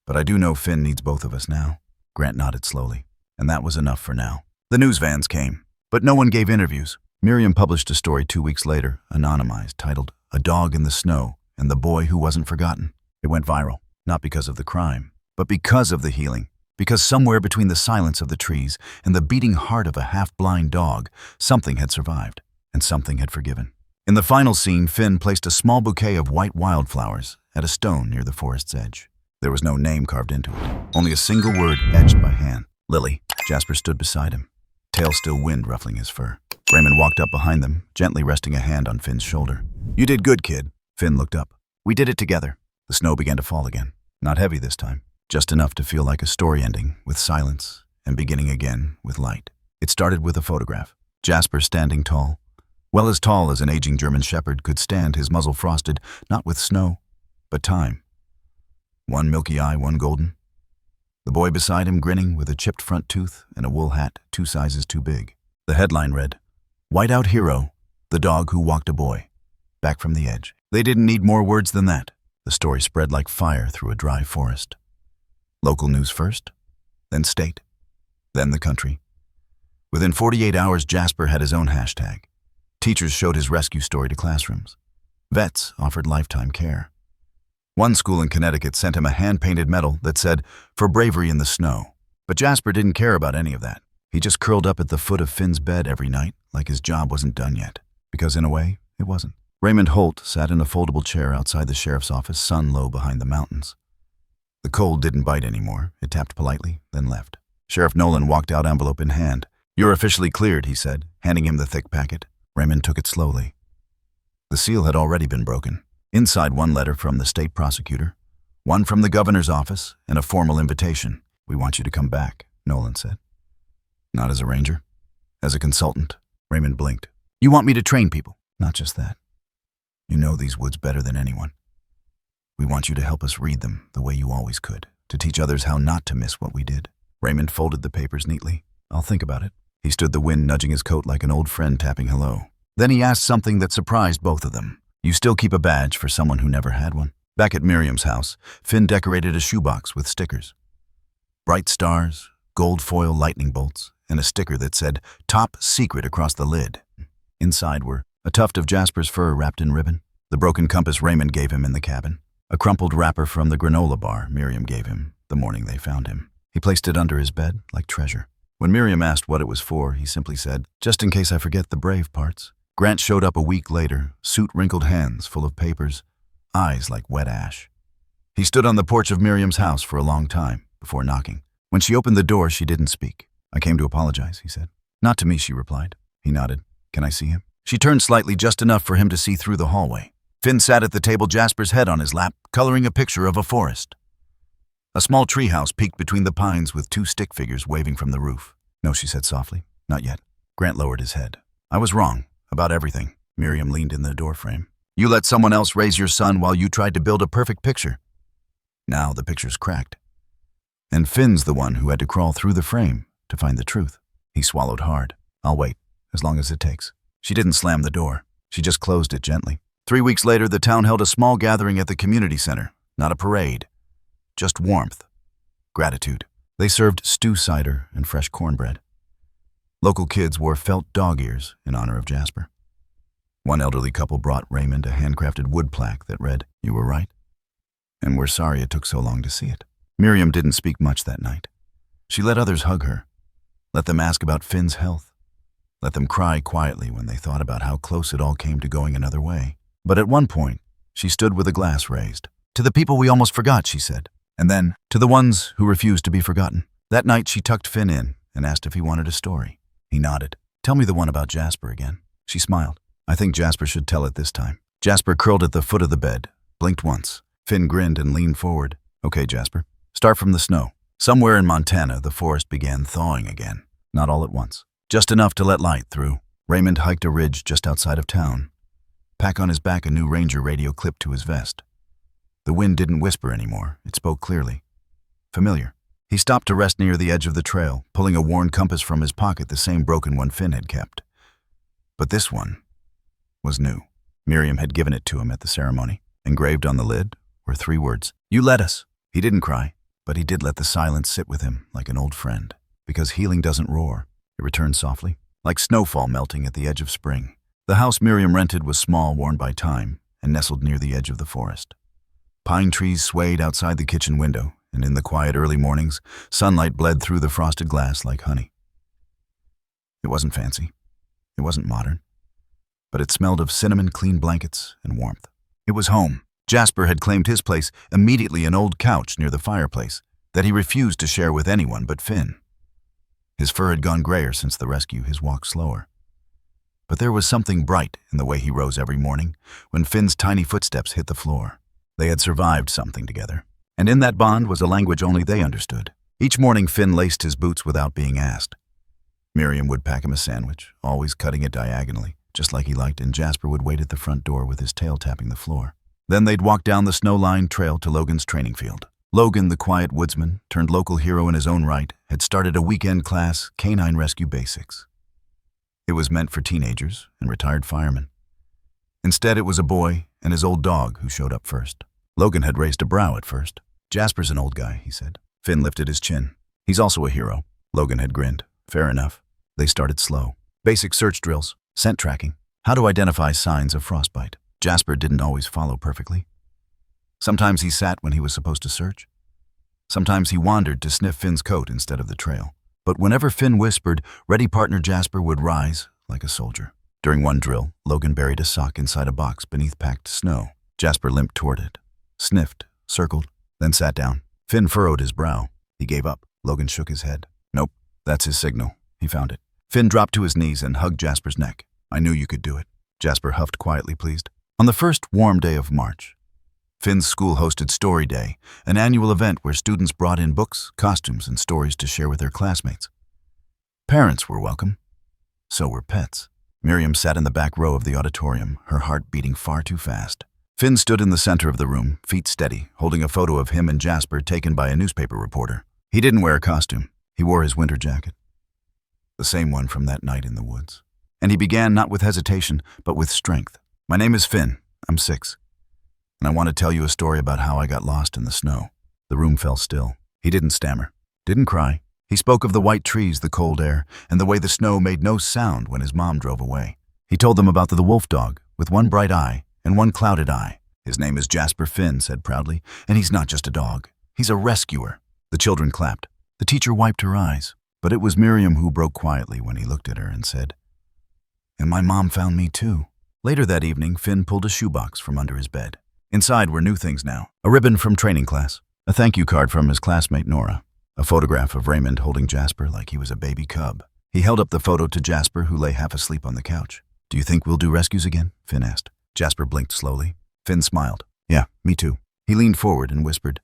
"But I do know Finn needs both of us now." Grant nodded slowly, and that was enough for now. The news vans came, but no one gave interviews. Miriam published a story 2 weeks later, anonymized, titled "A Dog in the Snow and the Boy Who Wasn't Forgotten." It went viral, not because of the crime, but because of the healing. Because somewhere between the silence of the trees and the beating heart of a half-blind dog, something had survived, and something had forgiven. In the final scene, Finn placed a small bouquet of white wildflowers at a stone near the forest's edge. There was no name carved into it, only a single word etched by hand. Lily. Jasper stood beside him, tail still wind ruffling his fur. Raymond walked up behind them, gently resting a hand on Finn's shoulder. "You did good, kid." Finn looked up. "We did it together." The snow began to fall again. Not heavy this time, just enough to feel like a story ending with silence and beginning again with light. It started with a photograph. Jasper standing tall. Well, as tall as an aging German shepherd could stand, his muzzle frosted, not with snow, but time. One milky eye, one golden. The boy beside him grinning with a chipped front tooth and a wool hat 2 sizes too big. The headline read, "Whiteout Hero, the dog who walked a boy, back from the edge." They didn't need more words than that. The story spread like fire through a dry forest. Local news first, then state, then the country. Within 48 hours, Jasper had his own hashtag. Teachers showed his rescue story to classrooms. Vets offered lifetime care. One school in Connecticut sent him a hand-painted medal that said, "For bravery in the snow." But Jasper didn't care about any of that. He just curled up at the foot of Finn's bed every night, like his job wasn't done yet. Because in a way, it wasn't. Raymond Holt sat in a foldable chair outside the sheriff's office, sun low behind the mountains. The cold didn't bite anymore. It tapped politely, then left. Sheriff Nolan walked out, envelope in hand. "You're officially cleared," he said, handing him the thick packet. Raymond took it slowly. The seal had already been broken. Inside, one letter from the state prosecutor, one from the governor's office, and a formal invitation. "We want you to come back," Nolan said. "Not as a ranger, as a consultant." Raymond blinked. "You want me to train people?" "Not just that. You know these woods better than anyone. We want you to help us read them the way you always could, to teach others how not to miss what we did." Raymond folded the papers neatly. "I'll think about it." He stood the wind, nudging his coat like an old friend tapping hello. Then he asked something that surprised both of them. "You still keep a badge for someone who never had one?" Back at Miriam's house, Finn decorated a shoebox with stickers. Bright stars, gold foil lightning bolts, and a sticker that said, "Top Secret" across the lid. Inside were a tuft of Jasper's fur wrapped in ribbon, the broken compass Raymond gave him in the cabin, a crumpled wrapper from the granola bar Miriam gave him the morning they found him. He placed it under his bed like treasure. When Miriam asked what it was for, he simply said, "Just in case I forget the brave parts." Grant showed up a week later, suit-wrinkled hands full of papers, eyes like wet ash. He stood on the porch of Miriam's house for a long time before knocking. When she opened the door, she didn't speak. "I came to apologize," he said. "Not to me," she replied. He nodded. "Can I see him?" She turned slightly, just enough for him to see through the hallway. Finn sat at the table, Jasper's head on his lap, coloring a picture of a forest. A small treehouse peeked between the pines with 2 stick figures waving from the roof. "No," she said softly. "Not yet." Grant lowered his head. "I was wrong. About everything." Miriam leaned in the doorframe. "You let someone else raise your son while you tried to build a perfect picture. Now the picture's cracked. And Finn's the one who had to crawl through the frame to find the truth." He swallowed hard. "I'll wait, as long as it takes." She didn't slam the door. She just closed it gently. 3 weeks later, the town held a small gathering at the community center. Not a parade. Just warmth. Gratitude. They served stew cider and fresh cornbread. Local kids wore felt dog ears in honor of Jasper. One elderly couple brought Raymond a handcrafted wood plaque that read, "You were right, and we're sorry it took so long to see it." Miriam didn't speak much that night. She let others hug her, let them ask about Finn's health, let them cry quietly when they thought about how close it all came to going another way. But at one point, she stood with a glass raised. "To the people we almost forgot," she said, and then, "To the ones who refused to be forgotten." That night, she tucked Finn in and asked if he wanted a story. He nodded. "Tell me the one about Jasper again." She smiled. "I think Jasper should tell it this time." Jasper curled at the foot of the bed, blinked once. Finn grinned and leaned forward. "Okay, Jasper. Start from the snow." Somewhere in Montana, the forest began thawing again. Not all at once. Just enough to let light through. Raymond hiked a ridge just outside of town. Pack on his back, a new Ranger radio clipped to his vest. The wind didn't whisper anymore. It spoke clearly. Familiar. He stopped to rest near the edge of the trail, pulling a worn compass from his pocket, the same broken one Finn had kept. But this one was new. Miriam had given it to him at the ceremony. Engraved on the lid were 3 words, "You let us." He didn't cry, but he did let the silence sit with him like an old friend. Because healing doesn't roar. It returned softly, like snowfall melting at the edge of spring. The house Miriam rented was small, worn by time, and nestled near the edge of the forest. Pine trees swayed outside the kitchen window, and in the quiet early mornings, sunlight bled through the frosted glass like honey. It wasn't fancy. It wasn't modern. But it smelled of cinnamon, clean blankets, and warmth. It was home. Jasper had claimed his place, immediately an old couch near the fireplace, that he refused to share with anyone but Finn. His fur had gone grayer since the rescue, his walk slower. But there was something bright in the way he rose every morning when Finn's tiny footsteps hit the floor. They had survived something together, and in that bond was a language only they understood. Each morning Finn laced his boots without being asked. Miriam would pack him a sandwich, always cutting it diagonally, just like he liked, and Jasper would wait at the front door with his tail tapping the floor. Then they'd walk down the snow-lined trail to Logan's training field. Logan, the quiet woodsman, turned local hero in his own right, had started a weekend class, Canine Rescue Basics. It was meant for teenagers and retired firemen. Instead, it was a boy and his old dog who showed up first. Logan had raised a brow at first. "Jasper's an old guy," he said. Finn lifted his chin. "He's also a hero." Logan had grinned. "Fair enough." They started slow. Basic search drills, scent tracking, how to identify signs of frostbite. Jasper didn't always follow perfectly. Sometimes he sat when he was supposed to search. Sometimes he wandered to sniff Finn's coat instead of the trail. But whenever Finn whispered, ready partner Jasper would rise like a soldier. During one drill, Logan buried a sock inside a box beneath packed snow. Jasper limped toward it, sniffed, circled, then sat down. Finn furrowed his brow. He gave up. Logan shook his head. "Nope, that's his signal." He found it. Finn dropped to his knees and hugged Jasper's neck. "I knew you could do it." Jasper huffed quietly pleased. On the first warm day of March, Finn's school hosted Story Day, an annual event where students brought in books, costumes, and stories to share with their classmates. Parents were welcome. So were pets. Miriam sat in the back row of the auditorium, her heart beating far too fast. Finn stood in the center of the room, feet steady, holding a photo of him and Jasper taken by a newspaper reporter. He didn't wear a costume. He wore his winter jacket. The same one from that night in the woods. And he began not with hesitation, but with strength. "My name is Finn. I'm 6. And I want to tell you a story about how I got lost in the snow." The room fell still. He didn't stammer, didn't cry. He spoke of the white trees, the cold air, and the way the snow made no sound when his mom drove away. He told them about the wolf dog, with one bright eye and one clouded eye. "His name is Jasper," Finn said proudly, "and he's not just a dog. He's a rescuer." The children clapped. The teacher wiped her eyes, but it was Miriam who broke quietly when he looked at her and said, "And my mom found me too." Later that evening, Finn pulled a shoebox from under his bed. Inside were new things now. A ribbon from training class, a thank you card from his classmate Nora, a photograph of Raymond holding Jasper like he was a baby cub. He held up the photo to Jasper, who lay half asleep on the couch. "Do you think we'll do rescues again?" Finn asked. Jasper blinked slowly. Finn smiled. "Yeah, me too." He leaned forward and whispered,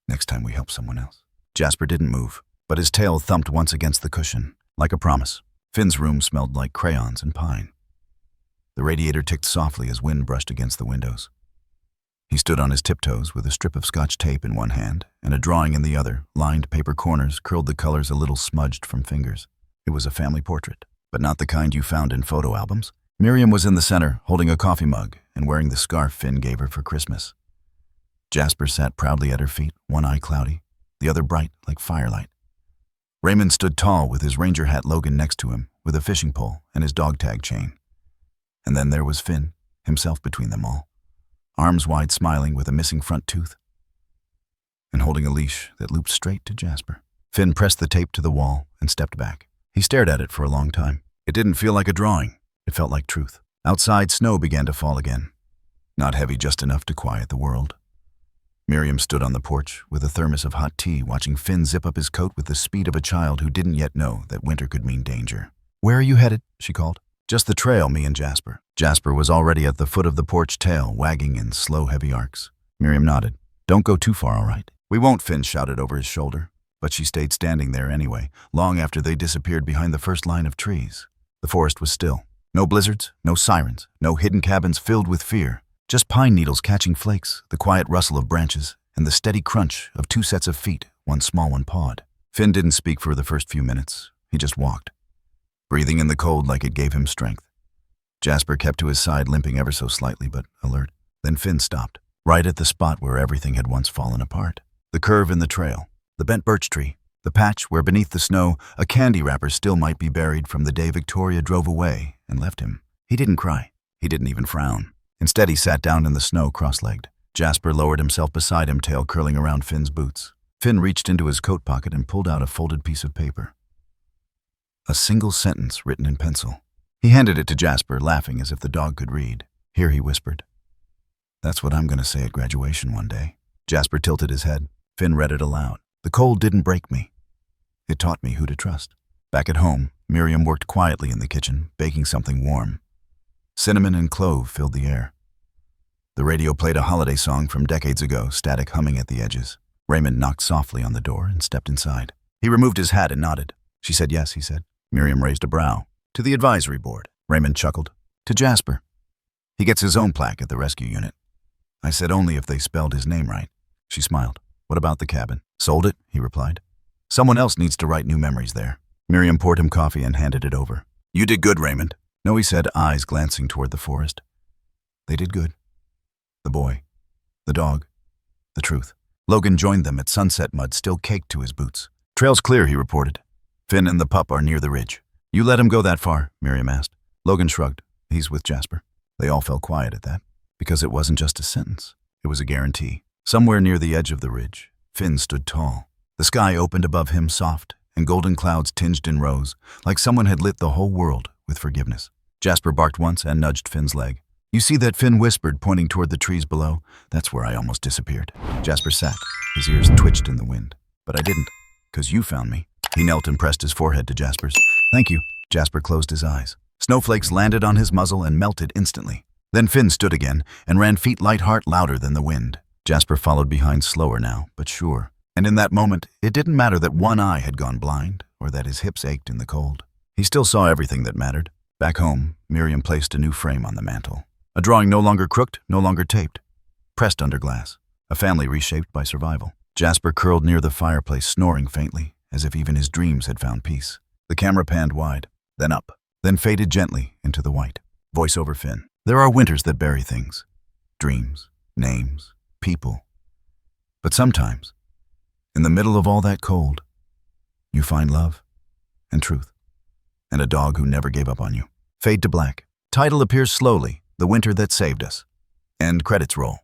"Next time we help someone else." Jasper didn't move, but his tail thumped once against the cushion, like a promise. Finn's room smelled like crayons and pine. The radiator ticked softly as wind brushed against the windows. He stood on his tiptoes with a strip of Scotch tape in one hand and a drawing in the other. Lined paper corners curled the colors a little smudged from fingers. It was a family portrait, but not the kind you found in photo albums. Miriam was in the center, holding a coffee mug and wearing the scarf Finn gave her for Christmas. Jasper sat proudly at her feet, one eye cloudy, the other bright like firelight. Raymond stood tall with his ranger hat Logan next to him, with a fishing pole and his dog tag chain. And then there was Finn, himself between them all, arms wide smiling with a missing front tooth, and holding a leash that looped straight to Jasper. Finn pressed the tape to the wall and stepped back. He stared at it for a long time. It didn't feel like a drawing. It felt like truth. Outside, snow began to fall again. Not heavy, just enough to quiet the world. Miriam stood on the porch with a thermos of hot tea, watching Finn zip up his coat with the speed of a child who didn't yet know that winter could mean danger. "Where are you headed?" she called. "Just the trail, me and Jasper." Jasper was already at the foot of the porch, tail wagging in slow, heavy arcs. Miriam nodded. "Don't go too far, all right?" "We won't," Finn shouted over his shoulder. But she stayed standing there anyway, long after they disappeared behind the first line of trees. The forest was still. No blizzards, no sirens, no hidden cabins filled with fear. Just pine needles catching flakes, the quiet rustle of branches, and the steady crunch of 2 sets of feet, one small, one pawed. Finn didn't speak for the first few minutes. He just walked, breathing in the cold like it gave him strength. Jasper kept to his side, limping ever so slightly, but alert. Then Finn stopped, right at the spot where everything had once fallen apart. The curve in the trail, the bent birch tree, the patch where beneath the snow a candy wrapper still might be buried from the day Victoria drove away and left him. He didn't cry. He didn't even frown. Instead, he sat down in the snow, cross-legged. Jasper lowered himself beside him, tail curling around Finn's boots. Finn reached into his coat pocket and pulled out a folded piece of paper. A single sentence written in pencil. He handed it to Jasper, laughing as if the dog could read. "Here," he whispered. "That's what I'm going to say at graduation one day." Jasper tilted his head. Finn read it aloud. "The cold didn't break me. It taught me who to trust." Back at home, Miriam worked quietly in the kitchen, baking something warm. Cinnamon and clove filled the air. The radio played a holiday song from decades ago, static humming at the edges. Raymond knocked softly on the door and stepped inside. He removed his hat and nodded. "She said yes," he said. Miriam raised a brow. "To the advisory board." Raymond chuckled. "To Jasper. He gets his own plaque at the rescue unit." "I said only if they spelled his name right." She smiled. "What about the cabin?" "Sold it," he replied. "Someone else needs to write new memories there." Miriam poured him coffee and handed it over. "You did good, Raymond." "No," he said, eyes glancing toward the forest. "They did good. The boy, the dog, the truth." Logan joined them at sunset, mud still caked to his boots. "Trail's clear," he reported. "Finn and the pup are near the ridge." "You let him go that far?" Miriam asked. Logan shrugged. "He's with Jasper." They all fell quiet at that, because it wasn't just a sentence. It was a guarantee. Somewhere near the edge of the ridge, Finn stood tall. The sky opened above him, soft, and golden clouds tinged in rose, like someone had lit the whole world with forgiveness. Jasper barked once and nudged Finn's leg. "You see that?" Finn whispered, pointing toward the trees below. "That's where I almost disappeared." Jasper sat. His ears twitched in the wind. "But I didn't, 'cause you found me." He knelt and pressed his forehead to Jasper's. "Thank you." Jasper closed his eyes. Snowflakes landed on his muzzle and melted instantly. Then Finn stood again and ran feet light heart louder than the wind. Jasper followed behind, slower now, but sure. And in that moment, it didn't matter that one eye had gone blind or that his hips ached in the cold. He still saw everything that mattered. Back home, Miriam placed a new frame on the mantel. A drawing no longer crooked, no longer taped. Pressed under glass. A family reshaped by survival. Jasper curled near the fireplace, snoring faintly, as if even his dreams had found peace. The camera panned wide, then up, then faded gently into the white. Voice over Finn. "There are winters that bury things. Dreams, names, people. But sometimes, in the middle of all that cold, you find love and truth, and a dog who never gave up on you." Fade to black. Title appears slowly. The Winter That Saved Us. End credits roll.